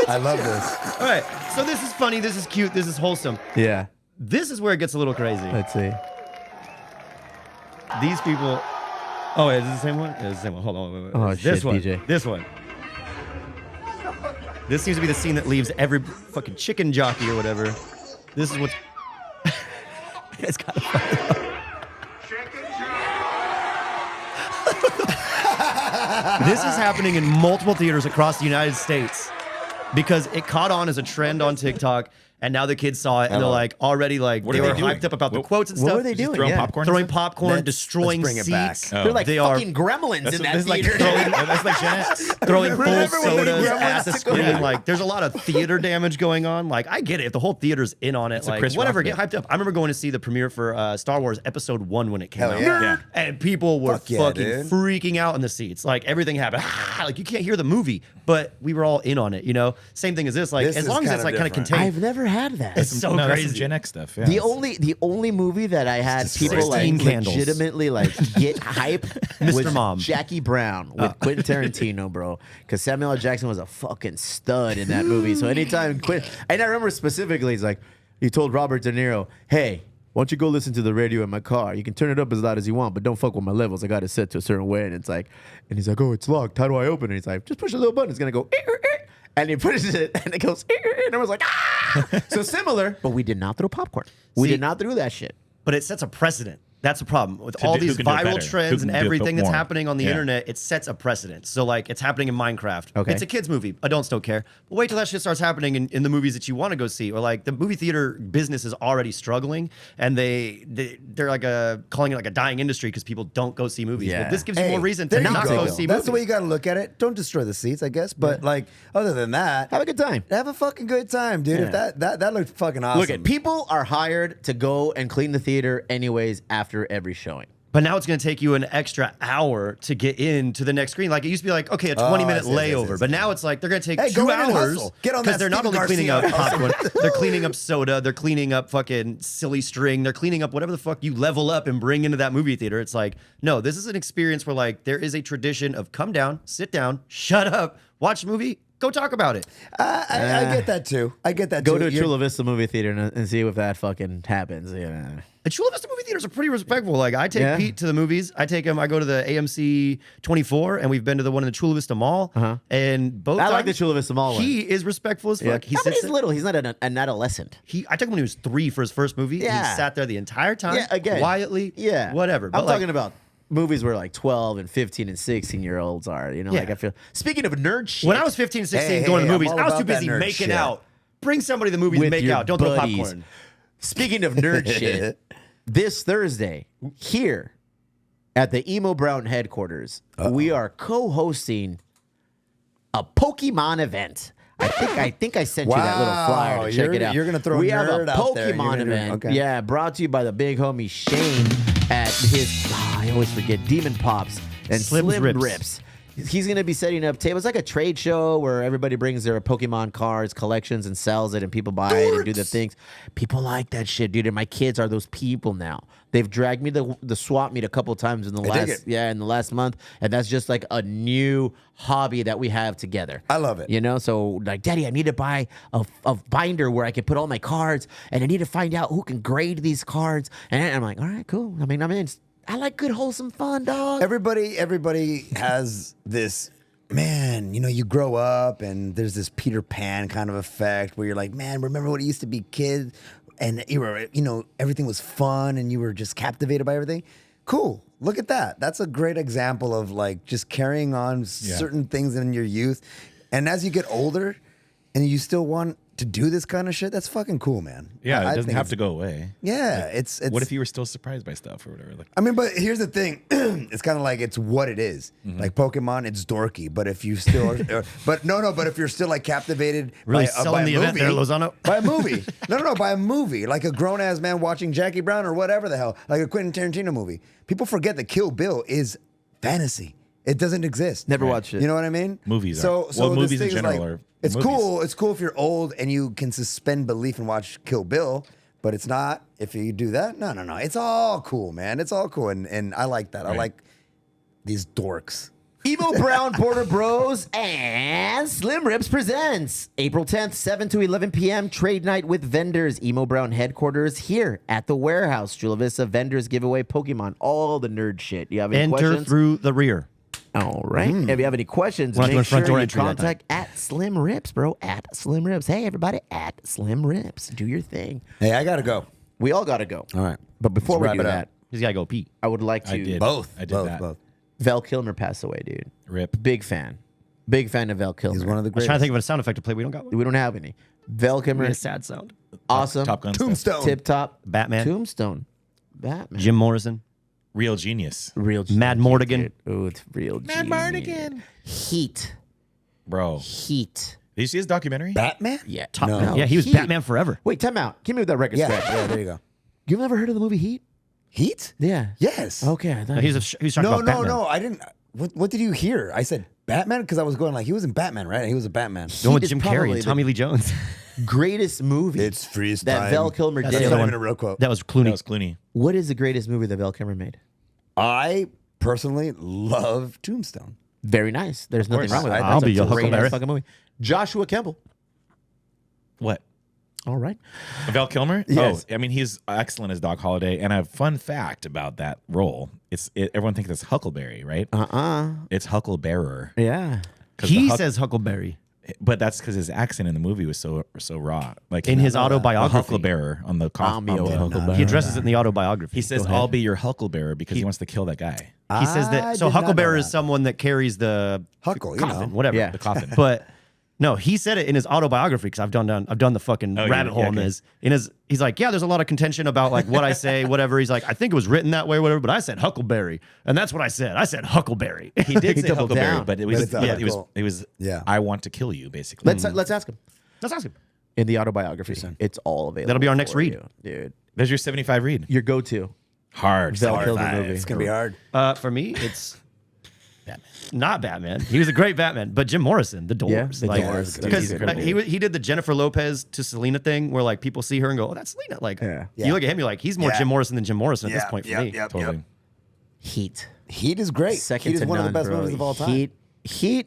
I love this. All right, so this is funny, this is cute, this is wholesome. Yeah. This is where it gets a little crazy. Let's see. These people. Oh, wait, is this the same one? Yeah, it's the same one. Hold on. Wait. Oh, This shit, one. DJ. This one. This seems to be the scene that leaves every fucking chicken jockey or whatever. This is what. It's got This is happening in multiple theaters across the United States because it caught on as a trend on TikTok, and now the kids saw it, and they're like already like What they are were they doing? hyped up about the What- quotes and what stuff. were they doing? Throwing Yeah. popcorn? Throwing popcorn, Let's destroying bring it seats. back. They're like They are fucking gremlins in that That's like theater. that's like Gen X. throwing full Remember when sodas we at the went to screen. go- Like, there's a lot of theater damage going on. Like, I get it. If the whole theater's in on it, a like, Chris whatever, Rock get hyped up. I remember going to see the premiere for Star Wars Episode 1 when it came Hell out. yeah. Yeah. And people were Fuck yeah, fucking dude. freaking out in the seats. Like, everything happened. Like, you can't hear the movie, but we were all in on it, Same thing as this. Like, This as is long as kind it's, of like, kind of different. contained. I've never had that. It's so No, that's crazy. some Gen X stuff. Yeah. The only movie that I had people like 16 candles. legitimately like get hype Mr. was Mom. Jackie Brown with Quentin Tarantino, bro. Because Samuel L. Jackson was a fucking stud in that movie. So anytime Quentin, and I remember specifically, he's like, he told Robert De Niro, "Hey, why don't you go listen to the radio in my car? You can turn it up as loud as you want, but don't fuck with my levels. I got it set to a certain way." And it's like, and he's like, "Oh, it's locked. How do I open it?" He's like, "Just push a little button. It's gonna go." And he pushes it, and it goes, and everyone's like, "Ah!" So similar, but we did not throw popcorn. We See- did not throw that shit. But it sets a precedent. That's the problem with To all do- who these can do it viral better? trends Who and can do it everything that's more? happening on the Yeah. internet. It sets a precedent. So like it's happening in Minecraft. Okay. It's a kids movie. Adults don't care. But wait till that shit starts happening in the movies that you want to go see. Or like the movie theater business is already struggling, and they're like calling it like a dying industry because people don't go see movies. Yeah. Well, this gives you Hey, more reason there to you not go. go see That's movies. the way you got to look at it. Don't destroy the seats, I guess. But like, other than that, Have a good time. have a fucking good time, dude. If that looked fucking awesome. Look at people are hired to go and clean the theater anyways after every showing. But now it's going to take you an extra hour to get into the next screen. Like it used to be like, okay, a 20-minute I see, layover. But now it's like they're going to take Hey, 2 go in and hours hustle. Get on because that they're not Steven only cleaning Garcia up popcorn, they're cleaning up soda, they're cleaning up fucking silly string, they're cleaning up whatever the fuck you level up and bring into that movie theater. It's like, no, this is an experience where like there is a tradition of come down, sit down, shut up, watch the movie, go talk about it. I get that too. I get that Go too. to a You're- Chula Vista movie theater and see if that fucking happens. Yeah. The Chula Vista movie theaters are pretty respectful. Like I take Yeah. Pete to the movies. I take him. I go to the AMC 24, and we've been to the one in the Chula Vista Mall. And both I like the times, Chula Vista Mall one. He is respectful as Yeah. fuck. He How sits he's there- little. He's not an adolescent. I took him when he was 3 for his first movie. Yeah. He sat there the entire time. Yeah, again. Quietly. Yeah. Whatever. I'm But, like, talking about movies where like 12 and 15 and 16-year-olds are. You know, Yeah. like I feel. Speaking of nerd shit. when I was 15, 16, Hey, going to the I'm movies, all I was about too busy that nerd making shit. out. Bring somebody to the movies and With make your out. Don't throw buddies. popcorn. Speaking of nerd shit, this Thursday here at the Emo Brown headquarters, we are co-hosting a Pokemon event. I think I sent you that little flyer to check you're- it out. you're gonna throw we a have a nerd out there. You're Pokemon gonna do- event. okay. Yeah, brought to you by the big homie Shane at his I always forget Demon Pops and Slim Slim Rips. Rips. He's going to be setting up tables like a trade show where everybody brings their Pokemon cards, collections, and sells it, and people buy it and do the things. People like that shit, dude. And my kids are those people now. They've dragged me to the swap meet a couple times in the last month, and that's just like a new hobby that we have together. I love it. You know, so like, Daddy, I need to buy a binder where I can put all my cards, and I need to find out who can grade these cards. And I'm like, all right, cool. I mean, I like good wholesome fun, dog. Everybody has this, man, you know, you grow up and there's this Peter Pan kind of effect where you're like, man, remember what it used to be, kid? And you were, you know, everything was fun and you were just captivated by everything. Cool. Look at that. That's a great example of like just carrying on certain things in your youth. And as you get older and you still want to do this kind of shit, that's fucking cool, man. Yeah, I it doesn't think have it's- to go away. Yeah, it's. What if you were still surprised by stuff or whatever? Like, I mean, but here's the thing. It's kind of like it's what it is. Like Pokemon, it's dorky. But if you still, but if you're still like captivated Really by, by selling a the movie, event there, Lozano. by a movie. No, by a movie, like a grown ass man watching Jackie Brown or whatever the hell, like a Quentin Tarantino movie. People forget that Kill Bill is fantasy. It doesn't exist. Never watched it. You know what I mean? Movies So, are- so well, this movies in thing is general like, are it's movies. cool. It's cool if you're old and you can suspend belief and watch Kill Bill. But it's not if you do that. No. It's all cool, man. It's all cool, and I like that. I Right. like these dorks. Emo Brown Porter Bros and Slim Rips presents April 10th, 7 to 11 p.m. Trade Night with Vendors. Emo Brown headquarters here at the warehouse. Chula Vista vendors give away Pokemon, all the nerd shit. You have any Enter questions? through the rear. All right. If you have any questions, We're not doing make sure front door you entry that contact at Slim Rips, bro. At Slim Rips. Hey, everybody, at Slim Rips. Do your thing. Hey, I gotta go. We all got to go. All right. But before Let's we wrap do it up. that, He's got to go pee. I would like to. I did. Both. I did both, that. Both. Val Kilmer passed away, dude. Rip. Big fan. Big fan of Val Kilmer. He's one of the I was greatest. trying to think of a sound effect to play. We don't got one. We don't have any. Val Kilmer, A sad sound. awesome. Top Gun stuff. Tombstone. Tip top. Batman. Tombstone. Batman. Jim Morrison. Real genius. Real Mad Mortigan. Oh, it's real Mad genius. Mortigan. Heat. Bro. Heat. Did you see his documentary? Batman? Yeah. No. Yeah, he was Heat. Batman forever. Wait, time out. Give me that record Yeah. scratch. Yeah. There you go. You've never heard of the movie Heat? Heat? Yeah. Yes. Okay. I thought No, he was talking No, about Batman. no. I didn't. What did you hear? I said Batman because I was going like he was in Batman, right? He was a Batman. Going with Heat is Jim Carrey probably and the Tommy Lee Jones. greatest movie It's freeze that time. Val Kilmer That's did. the It's other not one. even a real quote. That was Clooney. That was Clooney. What is the greatest movie that Val Kilmer made? I personally love Tombstone. Very nice. There's nothing course. wrong with that. I'll That's be a your great Huckleberry. ass fucking movie. Joshua Campbell. What? All right. Val Kilmer? Yes. Oh, I mean, he's excellent as Doc Holliday. And a fun fact about that role: everyone thinks it's Huckleberry, right? It's Hucklebearer. Yeah. 'Cause He the Huck- says Huckleberry. but that's because his accent in the movie was so raw. Like In his a autobiography. Hucklebearer on the I'm your coffin. Huckleberry. He addresses it in the autobiography. He says, Go ahead. "I'll be your Hucklebearer" because he wants to kill that guy. He says I that. So did not know Hucklebearer is that. someone that carries the Huckle, you coffin, know. whatever. Yeah. The coffin. But no, he said it in his autobiography because I've done the fucking Oh, you rabbit did? hole Yeah, in okay. this. He's like, yeah, there's a lot of contention about like what I say, whatever. He's like, I think it was written that way, whatever. But I said Huckleberry, and that's what I said. I said Huckleberry. He did say doubled Huckleberry, down. but it But was it's a Huckle. it was Yeah. I want to kill you, basically. Let's ask him. Let's ask him. In the autobiography, it's all available. That'll be our next for read. you, dude. There's your 75 read. Your go-to. Hard. Val hard. Kilmer movie. It's gonna be hard. For me, it's not Batman. He was a great Batman, but Jim Morrison, The Doors. Yeah, The Doors. Dude, Because he's incredible. he did the Jennifer Lopez to Selena thing where like people see her and go, oh, that's Selena. Like Yeah. you look at him, you're like, he's more Yeah. Jim Morrison than Jim Morrison at this point for me. Totally. Heat. Heat is great. Second Heat is to one none, of the best bro. movies of all time. Heat.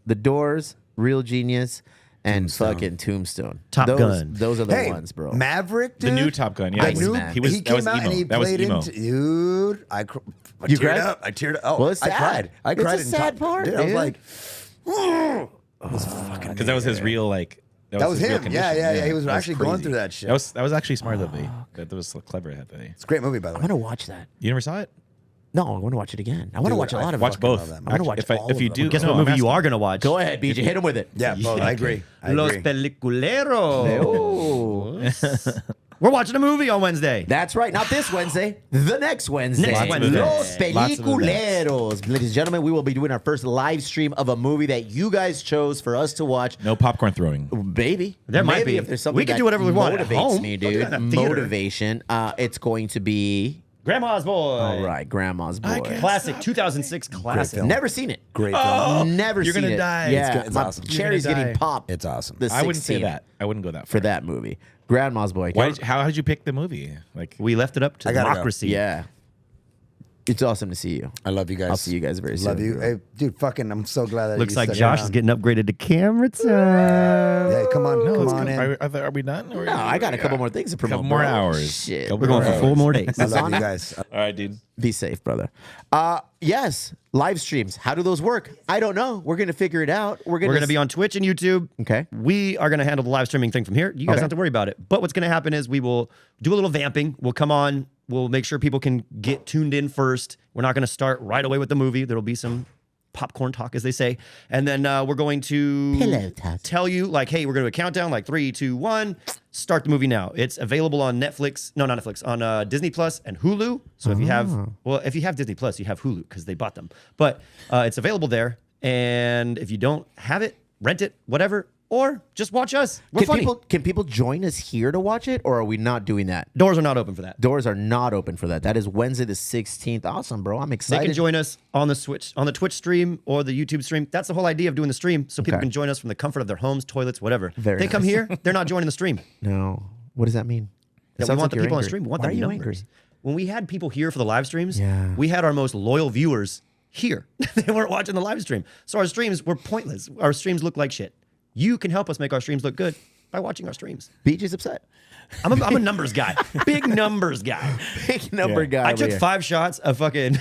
The Doors. Real Genius, and fucking Tombstone. Top those, Gun. Those are the Hey, ones, bro. Maverick, The dude. new Top Gun. Yeah, The it was- new, man. he was. he That was came out emo. and he That was played emo. into, dude. I You teared cried? up. I teared up. Oh, Well, it's I sad. cried. I It's cried a in sad Top- part, dude, I was dude. like, Because that was his real like. that was his real him. Yeah, condition. yeah. He was That actually going crazy. through that shit. That was actually smart that they that was so clever that they. It's a great movie, by the I'm way. gonna watch that. You never saw it? No, I want to watch it again. I want to Dude, watch a I lot of Watch it. both. love that I'm gonna watch all if you of do, them. Guess no, what I'm movie you asking. are gonna watch? Go ahead, BJ. Hit him with it. Yeah, both. I agree. I Los agree. Peliculeros. We're watching a movie on Wednesday. That's right. Not this Wednesday. The next Wednesday. Next Wednesday. Los Lots of Peliculeros. Ladies and gentlemen, we will be doing our first live stream of a movie that you guys chose for us to watch. No popcorn throwing. Baby. There might Maybe be. if there's something We can that do whatever we want at motivates home. me, Don't do dude. that in a theater. Motivation. It's going to be Grandma's Boy. all right. Grandma's Boy. Classic, 2006 classic. film. Never seen it. Great film. Never you're seen gonna it. die. Yeah, It's my awesome. cherry's You're gonna getting die. popped. It's awesome. The I wouldn't say 16th that. I wouldn't go that for far. that movie. Grandma's Boy. How did you pick the movie? Like We left it up to I gotta go. democracy. Yeah. It's awesome to see you. I love you guys. I'll see you guys very soon. Love you. Hey, dude, fucking, I'm so glad that Looks you like stuck Josh around. is getting upgraded to camera time. Hey, come on, let's come on go. in. Are we done? Or No, I got a couple more things to promote. Couple more bro. hours. Shit. Couple We're going for more 4 more days. I love Zana? you guys. All right, dude. Be safe, brother. Yes, live streams. How do those work? I don't know. We're gonna figure it out. We're going to be on Twitch and YouTube. Okay. We are going to handle the live streaming thing from here. You guys Okay. don't have to worry about it. But what's going to happen is we will do a little vamping. We'll come on. We'll make sure people can get tuned in first. We're not going to start right away with the movie. There will be some popcorn talk, as they say. And then we're going to Pillow talk. tell you, like, hey, we're going to do a countdown, like 3, 2, 1. Start the movie now. It's available on Netflix. No, not Netflix. On Disney Plus and Hulu. So if you have, if you have Disney Plus, you have Hulu because they bought them. But it's available there. And if you don't have it, rent it, whatever, or just watch us. We're funny. Can people join us here to watch it, or are we not doing that? Doors are not open for that. Doors are not open for that. That is Wednesday the 16th. Awesome, bro. I'm They excited. can join us on the Twitch stream or the YouTube stream. That's the whole idea of doing the stream, so people Okay. can join us from the comfort of their homes, toilets, whatever. Very they come nice. here, they're not joining the stream. No. What does that mean? It That we sounds want like the you're people on the angry. stream. We want Why the are you numbers. angry? When we had people here for the live streams, Yeah. we had our most loyal viewers here. They weren't watching the live stream, so our streams were pointless. Our streams look like shit. You can help us make our streams look good by watching our streams. BJ's upset. I'm a numbers guy, big numbers guy. Big number guy. I over took here. 5 shots of fucking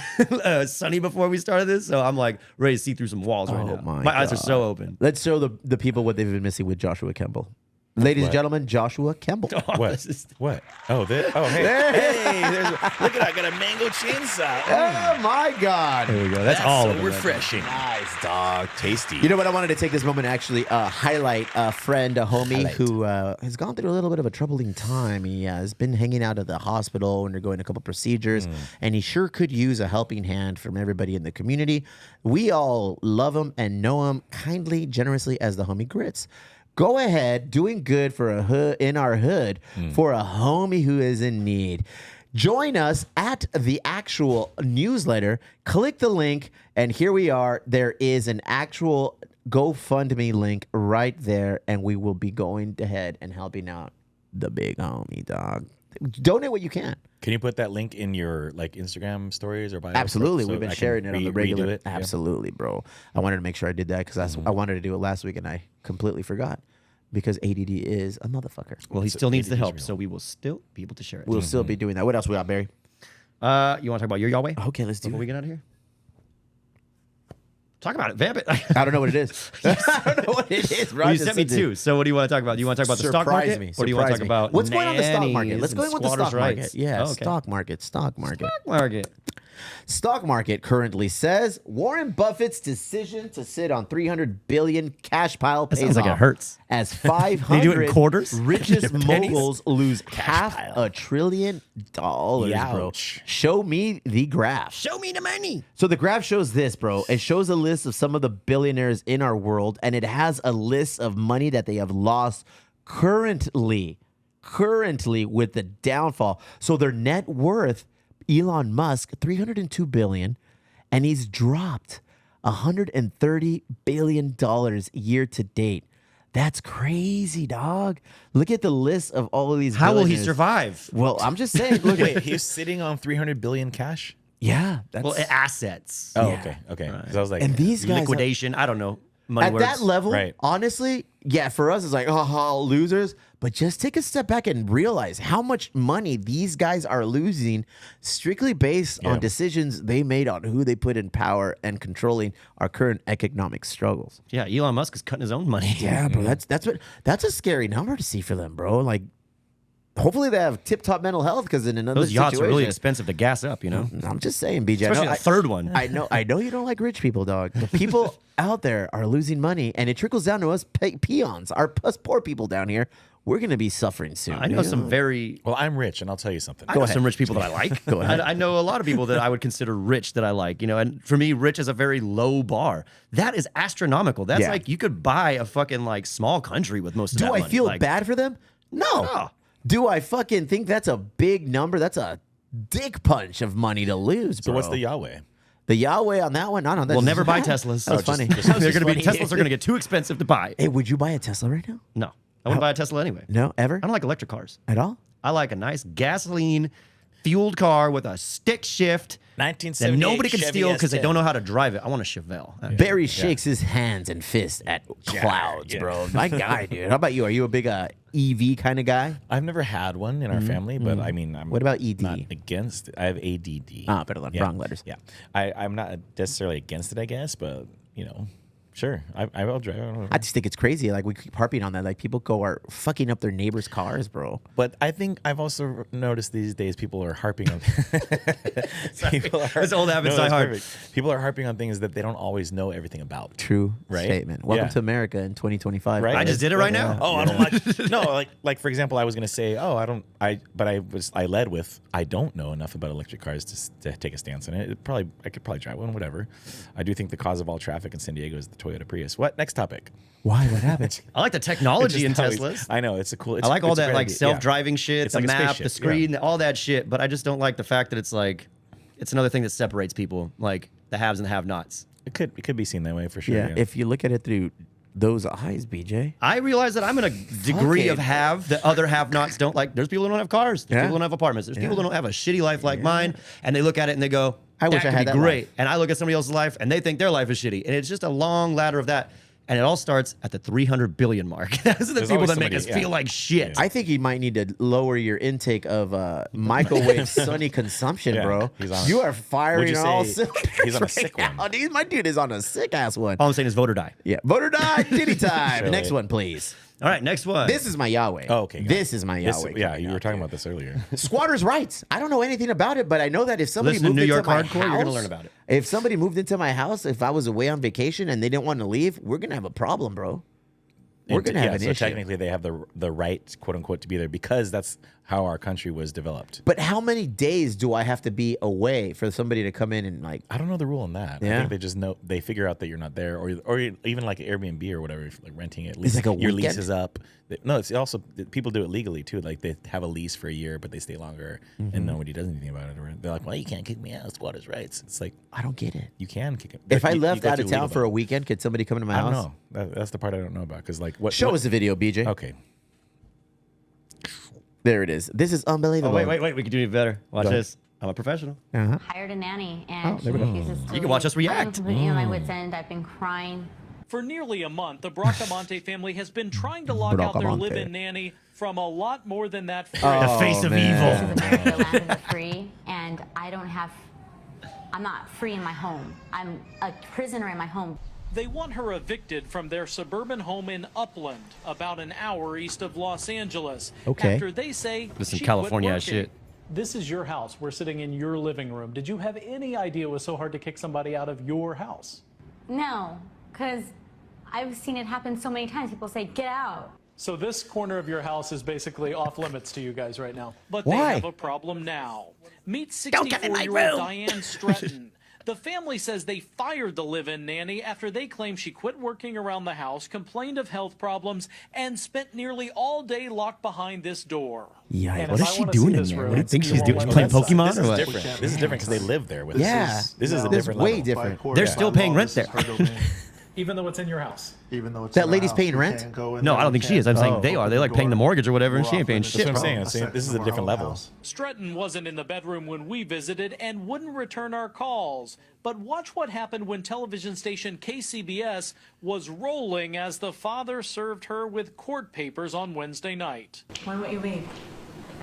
Sunny before we started this, so I'm like ready to see through some walls right now. my My eyes are so open. Let's show the people what they've been missing with Joshua Kemble. Ladies and gentlemen, Joshua Kemble. What? This is- What? Oh, this? Oh, hey. Hey, look at that. I got a mango chainsaw. Oh my God. There we go. That's all so of them. refreshing. Nice, dog. Tasty. You know what? I wanted to take this moment to actually highlight a friend, a homie who has gone through a little bit of a troubling time. He has been hanging out at the hospital, undergoing a couple procedures, and he sure could use a helping hand from everybody in the community. We all love him and know him kindly, generously as the homie Grits. Go ahead, doing good for a hood in our hood for a homie who is in need. Join us at the actual newsletter. Click the link, and here we are. There is an actual GoFundMe link right there, and we will be going ahead and helping out the big homie, dog. Donate what you can. Can you put that link in your like Instagram stories or bio? Absolutely. so We've been I can sharing it on the regular. redo it? Yeah. Absolutely, bro. I wanted to make sure I did that because I wanted to do it last week and I completely forgot because ADD is a motherfucker. Well, he So still needs the ADD is help, real. so we will still be able to share it. We'll still be doing that. What else we got, Barry? You want to talk about your Yahweh? Okay, let's do Before it. we get out of here? Talk about it. Vamp it. I don't know what it is. I don't know what it is. Well, you sent me 2. So what do you want to talk about? Do you want to talk about the stock Surprise market? me. Or do you want to Surprise talk me. about what's going on in the stock nannies market? Let's go in and with the stock squatters' market. rights? Yeah, Oh, okay. stock market. Stock market. Stock market currently says Warren Buffett's decision to sit on $300 billion cash pile pays sounds like it off hurts. as They do it in 500 quarters? richest Pennies? moguls lose half $1 trillion, bro. Youch. Show me the graph. Show me the money. So the graph shows this, bro. It shows a list of some of the billionaires in our world, and it has a list of money that they have lost currently with the downfall. So their net worth, Elon Musk, $302 billion, and he's dropped $130 billion year to date. That's crazy, dog. Look at the list of all of these. How will he billionaires. survive? Well, I'm just saying. Look, Wait, he's sitting on 300 billion cash? yeah, that's Well, assets. Oh, okay. Okay. 'Cause I was like, and these guys. Liquidation. I don't know. money At works. that level, Right. honestly, yeah, for us, it's like, oh, losers. But just take a step back and realize how much money these guys are losing strictly based on decisions they made on who they put in power and controlling our current economic struggles. Yeah, Elon Musk is cutting his own money. Yeah, bro, that's a scary number to see for them, bro. Like, hopefully they have tip-top mental health because in another Those yachts are really situation- expensive to gas up, you know? I'm just saying, BJ. Especially I know- the third one. I know you don't like rich people, dog. But people out there are losing money, and it trickles down to us peons, us poor people down here. We're gonna be suffering soon. I know some very... Well, I'm rich, and I'll tell you something. I know some rich people that I like. Go ahead. I know a lot of people that I would consider rich that I like, you know, and for me, rich is a very low bar. That is astronomical. That's Yeah. like you could buy a fucking like small country with most of Do that I money. feel Like, bad for them? No. No. Do I fucking think that's a big number? That's a dick punch of money to lose, bro. So what's the Yahweh? The Yahweh on that one? I don't know. We'll never buy Teslas. That was funny. They're going to be Teslas are going to get too expensive to buy. Hey, would you buy a Tesla right now? No, I wouldn't buy a Tesla anyway. No, ever? I don't like electric cars. At all? I like a nice gasoline fueled car with a stick shift that 1978 nobody can Chevy steal because they S10. don't know how to drive it. I want a Chevelle. Barry shakes his hands and fists at clouds, yeah. bro. My guy, dude. How about you? Are you a big EV kind of guy? I've never had one in our family, but I mean, I'm What about ED? not against. I have ADD. Ah, better learn wrong letters. Yeah, I'm not necessarily against it, I guess, but you know, sure, I will drive. I just think it's crazy. Like, we keep harping on that. Like, people are fucking up their neighbors' cars, bro. But I think I've also noticed these days people are harping on. people are, That's old habits die that's hard. perfect. People are harping on things that they don't always know everything about. True Right? statement. Welcome Yeah. to America in 2025. Right? I just did it right now. Oh, I don't like. No, like for example, I was gonna say, I led with I don't know enough about electric cars to take a stance on it. I could probably drive one, whatever. I do think the cause of all traffic in San Diego is the Toyota Prius. What? Next topic. Why? What happened? I like the technology in Just always- Teslas. I know it's a cool. I like all it's a that great like idea. self-driving shit, It's the like a map, spaceship, the screen, all that shit. But I just don't like the fact that it's like, it's another thing that separates people, like the haves and the have-nots. It could be seen that way for sure. Yeah, if you look at it through those eyes, BJ. I realize that I'm in a degree of have that other have-nots don't like. There's people who don't have cars. There's Yeah. people who don't have apartments. There's people who don't have a shitty life like mine, and they look at it and they go, I wish that I could had be that great. life. And I look at somebody else's life and they think their life is shitty. And it's just a long ladder of that. And it all starts at the 300 billion mark. Those are the There's people always that make somebody- us yeah. feel like shit. I think you might need to lower your intake of microwave sunny consumption, Yeah, bro. he's on- You are Would firing you on all say cylinders he's on a right sick now. one? Dude, my dude is on a sick ass one. All I'm saying is vote or die. Yeah, vote or die, Diddy time. Surely. Next one, please. All right, next one. This is my Yahweh. Oh, okay. got This it. is my This- Yahweh. yeah, coming you were up talking here. about this earlier. Squatters' rights. I don't know anything about it, but I know that if somebody Listen to moved New into York my Hardcore, house, you're gonna learn about it. If somebody moved into my house, if I was away on vacation and they didn't want to leave, we're gonna have a problem, bro. We're And gonna have yeah, an so issue. technically they have the right, quote unquote, to be there because that's how our country was developed. But how many days do I have to be away for somebody to come in and like? I don't know the rule on that. I Yeah. think they just know they figure out that you're not there, or even like Airbnb or whatever, if, like renting it. At least like a your lease weekend? is up. No, it's also people do it legally too. Like they have a lease for a year, but they stay longer, and nobody does anything about it. Or they're like, "Well, you can't kick me out. Squatters' rights." It's like I don't get it. you can kick it. If I You left go out of through town legal for a though. weekend, could somebody come to my I house? don't know. That's the part I don't know about. Because like, what? Show what- us the video, BJ. Okay. There it is. This is Oh, unbelievable. wait. We can do it better. Watch Go ahead. this. I'm a professional. Hired a nanny, and she refuses to You can watch us leave. I'm react. completely on my wit's end. I've been crying. For nearly a month, the Bracamonte family has been trying to lock out their Bracamonte. live-in nanny from a lot more than that free. The face of man. evil. This is America, land of the free, and I'm not free in my home. I'm a prisoner in my home. They want her evicted from their suburban home in Upland, about an hour east of Los Angeles. Okay. After they say This is she California quit ass working. shit. This is your house. We're sitting in your living room. Did you have any idea it was so hard to kick somebody out of your house? No, because I've seen it happen so many times. People say, get out. So this corner of your house is basically off limits to you guys right now. But Why? they have a problem now. Meet Don't get in my 64-year-old room. Diane Stratton. The family says they fired the live-in nanny after they claim she quit working around the house, complained of health problems, and spent nearly all day locked behind this door. Yeah. And What if is I she wanna see doing in this there? room, What do you think you she's won't doing? let She's me playing inside. Pokemon This or is what? different. This is different because they live there with us. Yeah. This is a That's different way level. different. They're still paying rent there. Even though it's in your house. Even though it's That in our lady's house, paying we rent? can't go in No, there, I don't we think she is. I'm can't saying they are. They like paying the mortgage or whatever, and she ain't paying shit. That's what I'm saying. This is a different level. Stretton wasn't in the bedroom when we visited and wouldn't return our calls. But watch what happened when television station KCBS was rolling as the father served her with court papers on Wednesday night. Why won't you leave?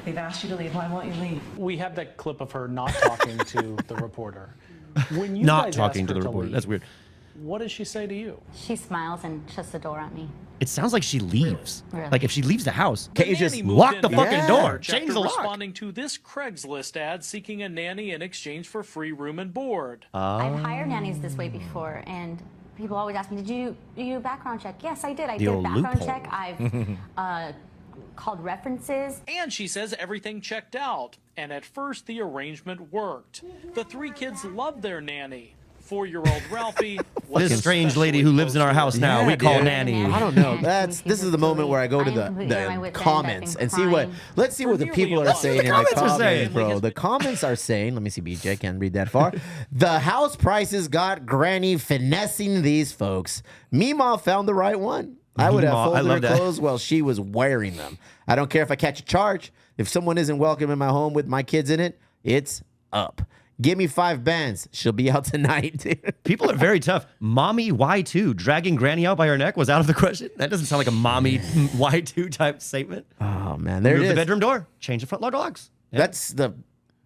They've asked you to leave. Why won't you leave? We have that clip of her not talking to the reporter. When you Not guys talking ask to her the reporter. leave, That's weird. What does she say to you? She smiles and shuts the door at me. It sounds like she leaves. Really? Like if she leaves the house, The can't you just nanny moved lock in the back fucking in door, March change after the lock? responding to this Craigslist ad seeking a nanny in exchange for free room and board. I've hired nannies this way before, and people always ask me, did you do a background check? Yes, I did. I The did a old background loophole. check. I've called references. And she says everything checked out. And at first, the arrangement worked. The 3 kids loved their nanny. 4-year-old Ralphie was This strange lady who lives in our house now, we call dude. nanny. I don't know. This is the moment where I go to the comments and see what. Let's see what the people are saying in the comments are comments, saying. bro. The comments are saying. Let me see, BJ. I can't read that far. The house prices got Granny finessing these folks. Meemaw found the right one. I would have Meemaw, I folded her love that. clothes while she was wearing them. I don't care if I catch a charge. If someone isn't welcome in my home with my kids in it, it's up. Give me 5 bands. She'll be out tonight, dude. People are very tough. Mommy Y2 dragging Granny out by her neck was out of the question. That doesn't sound like a mommy Y2 type statement. Oh man, there Move it the is. bedroom door. Change the front locks. Yeah. That's the.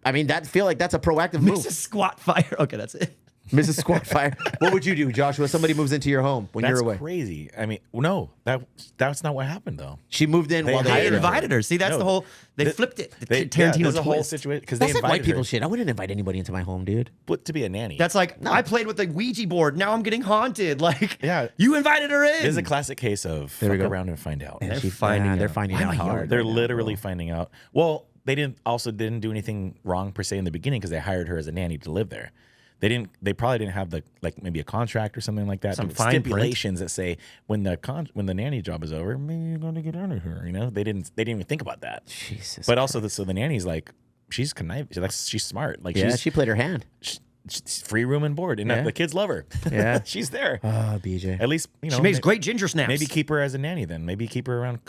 I mean, that feel like that's a proactive move. Mrs. Squat Fire. Okay, that's it. Mrs. Squatfire. What would you do, Joshua? Somebody moves into your home when That's you're away. crazy. I mean, no, that's not what happened though. She moved in while They they invited her. See, that's No, the whole. They flipped it. The Tarantino Tarantino a whole twist. situation because they That's like invited white people her shit. I wouldn't invite anybody into my home, dude. but to be a nanny. That's like I played with the Ouija board. Now I'm getting haunted. Like, Yeah. you invited her in. This is a classic case of There we fuck go. around and find out. They're finding They're out. finding Why am out I yelling? hard. They're right now, literally bro. finding out. Well, they didn't do anything wrong per se in the beginning because they hired her as a nanny to live there. They probably didn't have maybe a contract or something like that. Some But fine print. stipulations that say when the nanny job is over, maybe you're going to get out of here. You know, they didn't even think about that. Jesus. But also, so the nanny's like, she's conniving. She's smart. Like Yeah, she played her hand. she's free room and board, and Yeah. the kids love her. Yeah. She's there. Oh, BJ. At least She makes great ginger snaps. Maybe keep her as a nanny then. Maybe keep her around,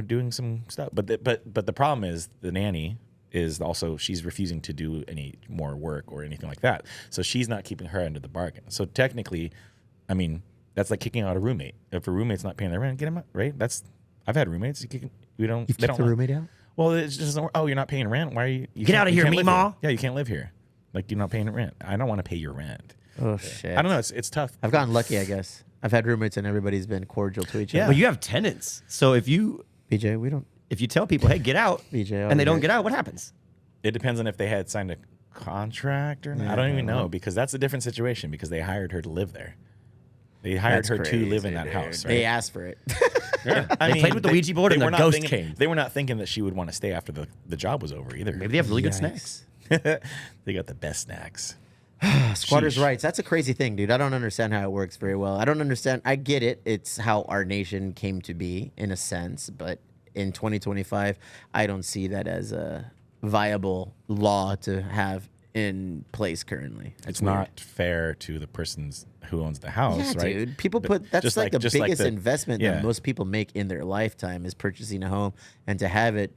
doing some stuff. But the problem is the nanny is also she's refusing to do any more work or anything like that. So she's not keeping her end of the bargain. So technically, I mean, that's like kicking out a roommate. If a roommate's not paying their rent, get them out, right? I've had roommates. You've They kicked don't the roommate out? Well, it's just you're not paying rent. Why are you? Get can't- out of you here, can't live Meemaw. Yeah, you can't live here. Like you're not paying rent. I don't want to pay your rent. Oh, shit. I don't know. It's tough. I've gotten lucky, I guess. I've had roommates and everybody's been cordial to each Yeah. other. But you have tenants. So if you BJ, we don't. tell people, hey, get out, BJ, and they don't okay. get out, what happens? It depends on if they had signed a contract or not. I don't even know because that's a different situation because they hired her to live there. They hired That's her to live in crazy, that dude. house. Right? They asked for it. Yeah. They played with the Ouija board and were the not ghost thinking- came. They were not thinking that she would want to stay after the job was over either. Maybe they have really good Yikes. snacks. They got the best snacks. Squatters' Sheesh. rights. That's a crazy thing, dude. I don't understand how it works very well. I don't understand. I get it. It's how our nation came to be in a sense, but in 2025, I don't see that as a viable law to have in place currently. It's weird. not fair to the persons who owns the house, Yeah, right? dude. People But put that's just like the just biggest the- investment yeah. that most people make in their lifetime is purchasing a home, and to have it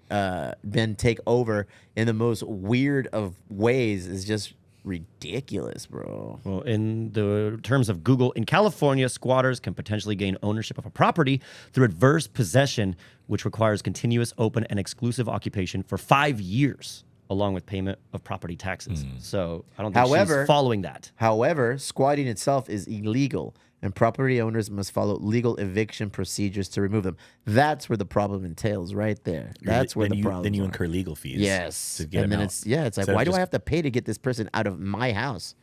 then take over in the most weird of ways is just ridiculous, bro. Well, in the terms of Google, in California, squatters can potentially gain ownership of a property through adverse possession, which requires continuous, open, and exclusive occupation for 5 years, along with payment of property taxes. So I don't think However- she's following that. However, squatting itself is illegal, and property owners must follow legal eviction procedures to remove them. That's where the problem entails, right there. That's where then the problem. Then you incur legal fees. Yes, to get and them then out. it's it's like, Instead of why do I just- have to pay to get this person out of my house?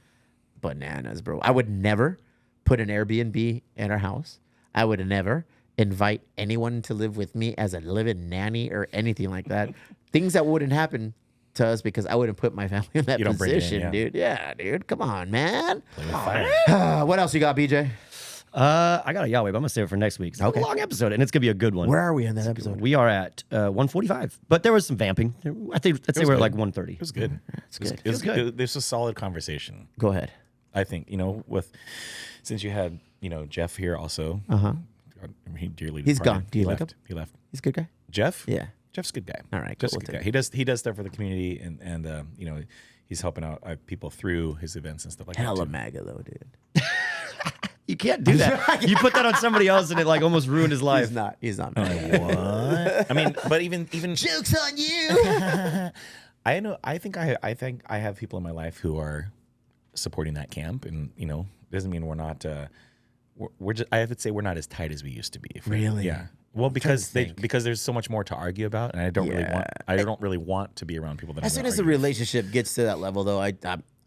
Bananas, bro. I would never put an Airbnb in our house. I would never invite anyone to live with me as a living nanny or anything like that. Things that wouldn't happen to us because I wouldn't put my family in that You don't bring it in, position, yeah. dude. Yeah, dude. Come on, man. Play with fire. What else you got, BJ? I got a Yahweh, but I'm going to save it for next week. It's Okay. a long episode, and it's going to be a good one. Where are we in that episode? We are at 145, but there was some vamping. I'd say was we're at good. like 130. It was good. It's good. It was good. This was a solid conversation. Go ahead. I think, with since you had Jeff here also. He dearly He's departed. gone. Do you like him? He left. He's a good guy. Jeff? Yeah. Jeff's a good guy. All right, Jeff's cool. a good guy. He does stuff for the community, and he's helping out people through his events and stuff like Hella that. Too. MAGA though, dude. You can't do that. You put that on somebody else, and it like almost ruined his life. He's not MAGA. What? I mean, but even Joke's on you. I think I have people in my life who are supporting that camp, and doesn't mean we're not. We're just. I would say we're not as tight as we used to be. Really? Yeah. Well, because there's so much more to argue about, and I don't really want to be around people that. As soon as the relationship gets to that level, though,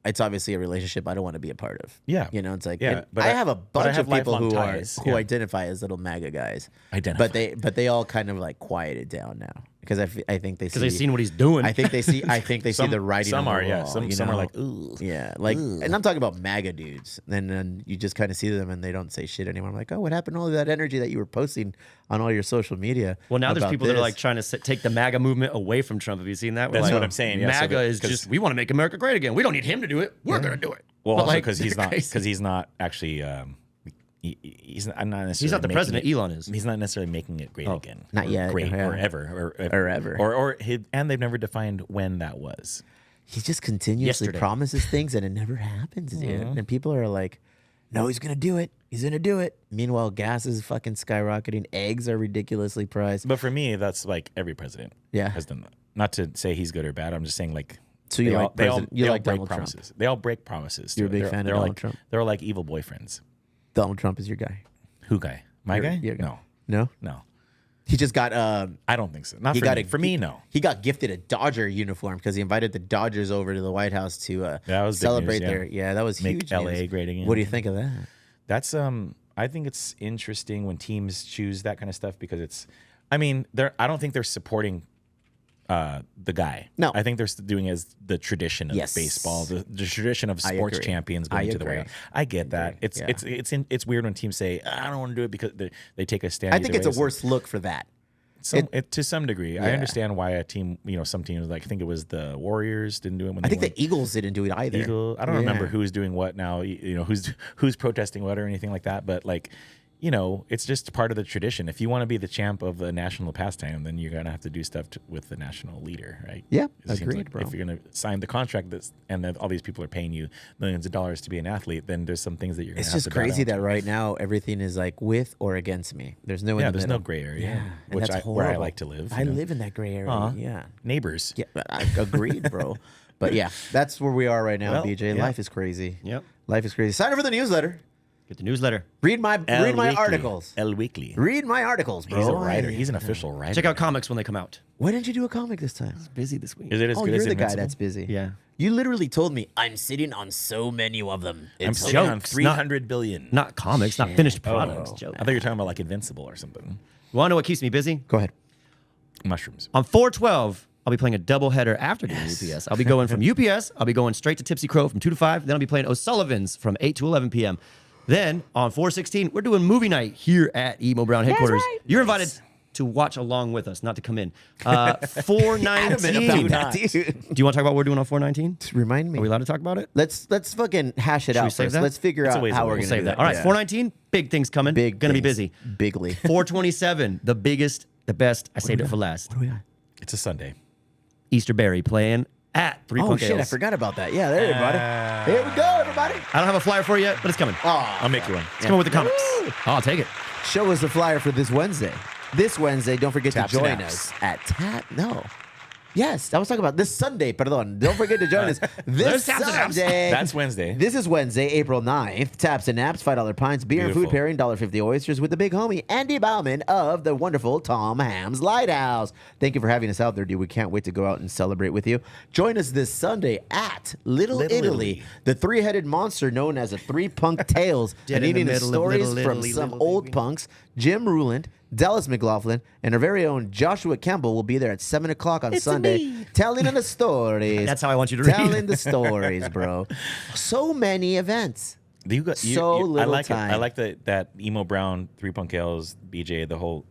it's obviously a relationship I don't want to be a part of. Yeah. It's like, but I have a bunch of people who ties. who identify as little MAGA guys. Identify. But they all kind of like quieted down now because I think they see, they've seen what he's doing. I think they see the writing. Some on are, the yeah. wall, Some are like, ooh. Yeah, like, and I'm talking about MAGA dudes. And then you just kind of see them and they don't say shit anymore. I'm like, oh, what happened to all of that energy that you were posting on all your social media? Well, now there's about people that are this? like trying to take the MAGA movement away from Trump. Have you seen that? That's like, what I'm saying. Yeah, MAGA is 'cause- just, we want to make America great again. We don't need him to do it. We're going to do it. Well, But, also like, because he's not crazy. actually. He's not necessarily. He's not the making president. it- Elon is. He's not necessarily making it great again. Not or yet, Great yeah. or ever. Or ever. And they've never defined when that was. He just continuously Yesterday. promises things and it never happens, dude. And people are like, no, he's going to do it. He's going to do it. Meanwhile, gas is fucking skyrocketing. Eggs are ridiculously priced. But for me, that's like every president has done that. Not to say he's good or bad. I'm just saying like. So you like they all Donald break Trump? promises. They all break promises. You're a big They're- fan of they're Donald like, Trump? They're like evil boyfriends. Donald Trump is your guy. Who guy? My guy? Your guy. No. No? No. He just got I don't think so. Not he for got me. For me, no. He got gifted a Dodger uniform because he invited the Dodgers over to the White House to That was big celebrate news, yeah. their. Yeah, that was Make huge. LA news. great again. What do you think of that? That's I think it's interesting when teams choose that kind of stuff because it's I mean, I don't think they're supporting the guy. No. I think they're doing as the tradition of Yes. baseball, the tradition of sports agree. champions I going to the agree. White House. I get that. agree. It's weird when teams say I don't want to do it because they take a stand. I think either it's way. a worse look for that. To some degree. I understand why a team, some teams like I think it was the Warriors didn't do it when I they think the Eagles didn't do it either. I don't remember who's doing what now, who's protesting what or anything like that, but like it's just part of the tradition. If you want to be the champ of the national pastime, then you're going to have to do stuff with the national leader, right? Yeah, It seems agreed, like bro. If you're going to sign the contract and then all these people are paying you millions of dollars to be an athlete, then there's some things that you're going to It's have just to bow crazy down that to. right now everything is like with or against me. There's no in the there's middle. no gray area, Yeah, and which that's where I horrible. like to live. I live in that gray area. Aw. Yeah, Neighbors. yeah, I agreed, bro. But yeah, that's where we are right now, Well, BJ. yeah. Life is crazy. Yep. Life is crazy. Sign up for the newsletter. Get the newsletter. Read my Weekly. articles. El Weekly. Read my articles, bro. He's a writer. He's an official writer. Check out comics when they come out. Why didn't you do a comic this time? Busy this week. Is it as Oh, good you're as the guy Invincible? that's busy. Yeah. You literally told me I'm sitting on so many of them. I'm It's sitting on jokes, 300 billion. Not comics, not finished products. Joke. I thought you were talking about like Invincible or something. Want to know what keeps me busy? Go ahead. Mushrooms. On 4/12, I'll be playing a doubleheader after doing UPS. I'll be going from UPS. I'll be going straight to Tipsy Crow from 2 to 5. Then I'll be playing O'Sullivan's from 8 to 11 p.m. Then on 4/16, we're doing movie night here at Emo Brown headquarters. You're invited to watch along with us, not to come in. 4/19. About that, dude. Do you want to talk about what we're doing on 4/19? Remind me. Are we allowed to talk about it? Let's fucking hash it Should we out save first. that? Let's figure It's a out ways how away. we're We'll gonna Save do that. that. All right, Yeah. 4/19, big things coming. Big Gonna be things. busy. Bigly. 4/27, the biggest, the best. I saved it for last. What do we got? It's a Sunday. Easterberry playing at 3 Oh Punk shit! I Ales. forgot about that. Yeah, there, everybody. Here we go, everybody. I don't have a flyer for you yet, but it's coming. I'll make you one. It's coming with the comics. Oh, I'll take it. Show us the flyer for this Wednesday. This Wednesday, don't forget Taps to and join apps. us at Tap. No. Yes, I was talking about this Sunday, perdón. Don't forget to join us this There's Taps and Apps. Sunday. That's Wednesday. This is Wednesday, April 9th. Taps and Naps, $5 pints, beer and food Beautiful. pairing, $1.50 oysters with the big homie, Andy Bauman of the wonderful Tom Ham's Lighthouse. Thank you for having us out there, dude. We can't wait to go out and celebrate with you. Join us this Sunday at Little Italy, the three-headed monster known as the Three Punk Tales, Dead and in the eating the middle of stories Little from Italy, some little old baby. punks. Jim Ruland, Dallas McLaughlin, and our very own Joshua Campbell will be there at 7 o'clock on Sunday, telling the stories. That's how I want you to read. Telling the stories, bro. So many events. So I little like time. it. I like that Emo Brown, 3 Punk Ales, BJ, the whole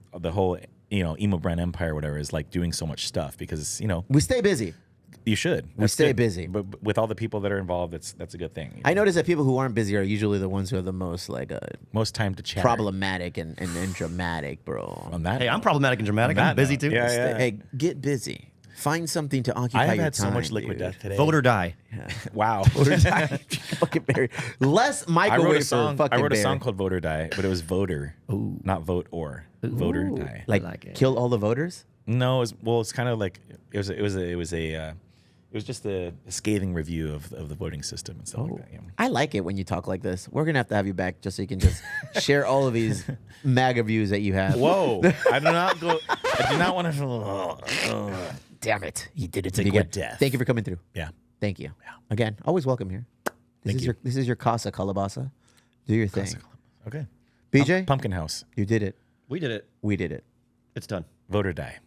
Emo Brown empire, whatever, is like doing so much stuff because We stay busy. You should. We stay busy. But with all the people that are involved, that's a good thing. I notice that people who aren't busy are usually the ones who are the most like most time to chat. Problematic and dramatic, bro. On that, Hey, I'm problematic and dramatic. I'm busy too. Yeah. Hey, get busy. Find something to occupy your time. I've had so much liquid death today. Vote or die. Wow. Vote or die. Fucking Barry. Less microwave for fucking I wrote a song Barry. called Vote or Die, but it was voter, not vote or. Vote or die. Like kill all the voters? No, it's kind of like it was just a scathing review of the voting system and stuff like that. Yeah. I like it when you talk like this. We're gonna have you back just so you can just share all of these MAGA views that you have. Whoa! I do not want to. Damn it! You did it to me Liquid again. death. Thank you for coming through. Yeah. Thank you. Yeah. Again, always welcome here. This is your casa calabasa. Do your thing. Okay. BJ, Pumpkin House. you did it. We did it. We did it. It's done. Vote or die.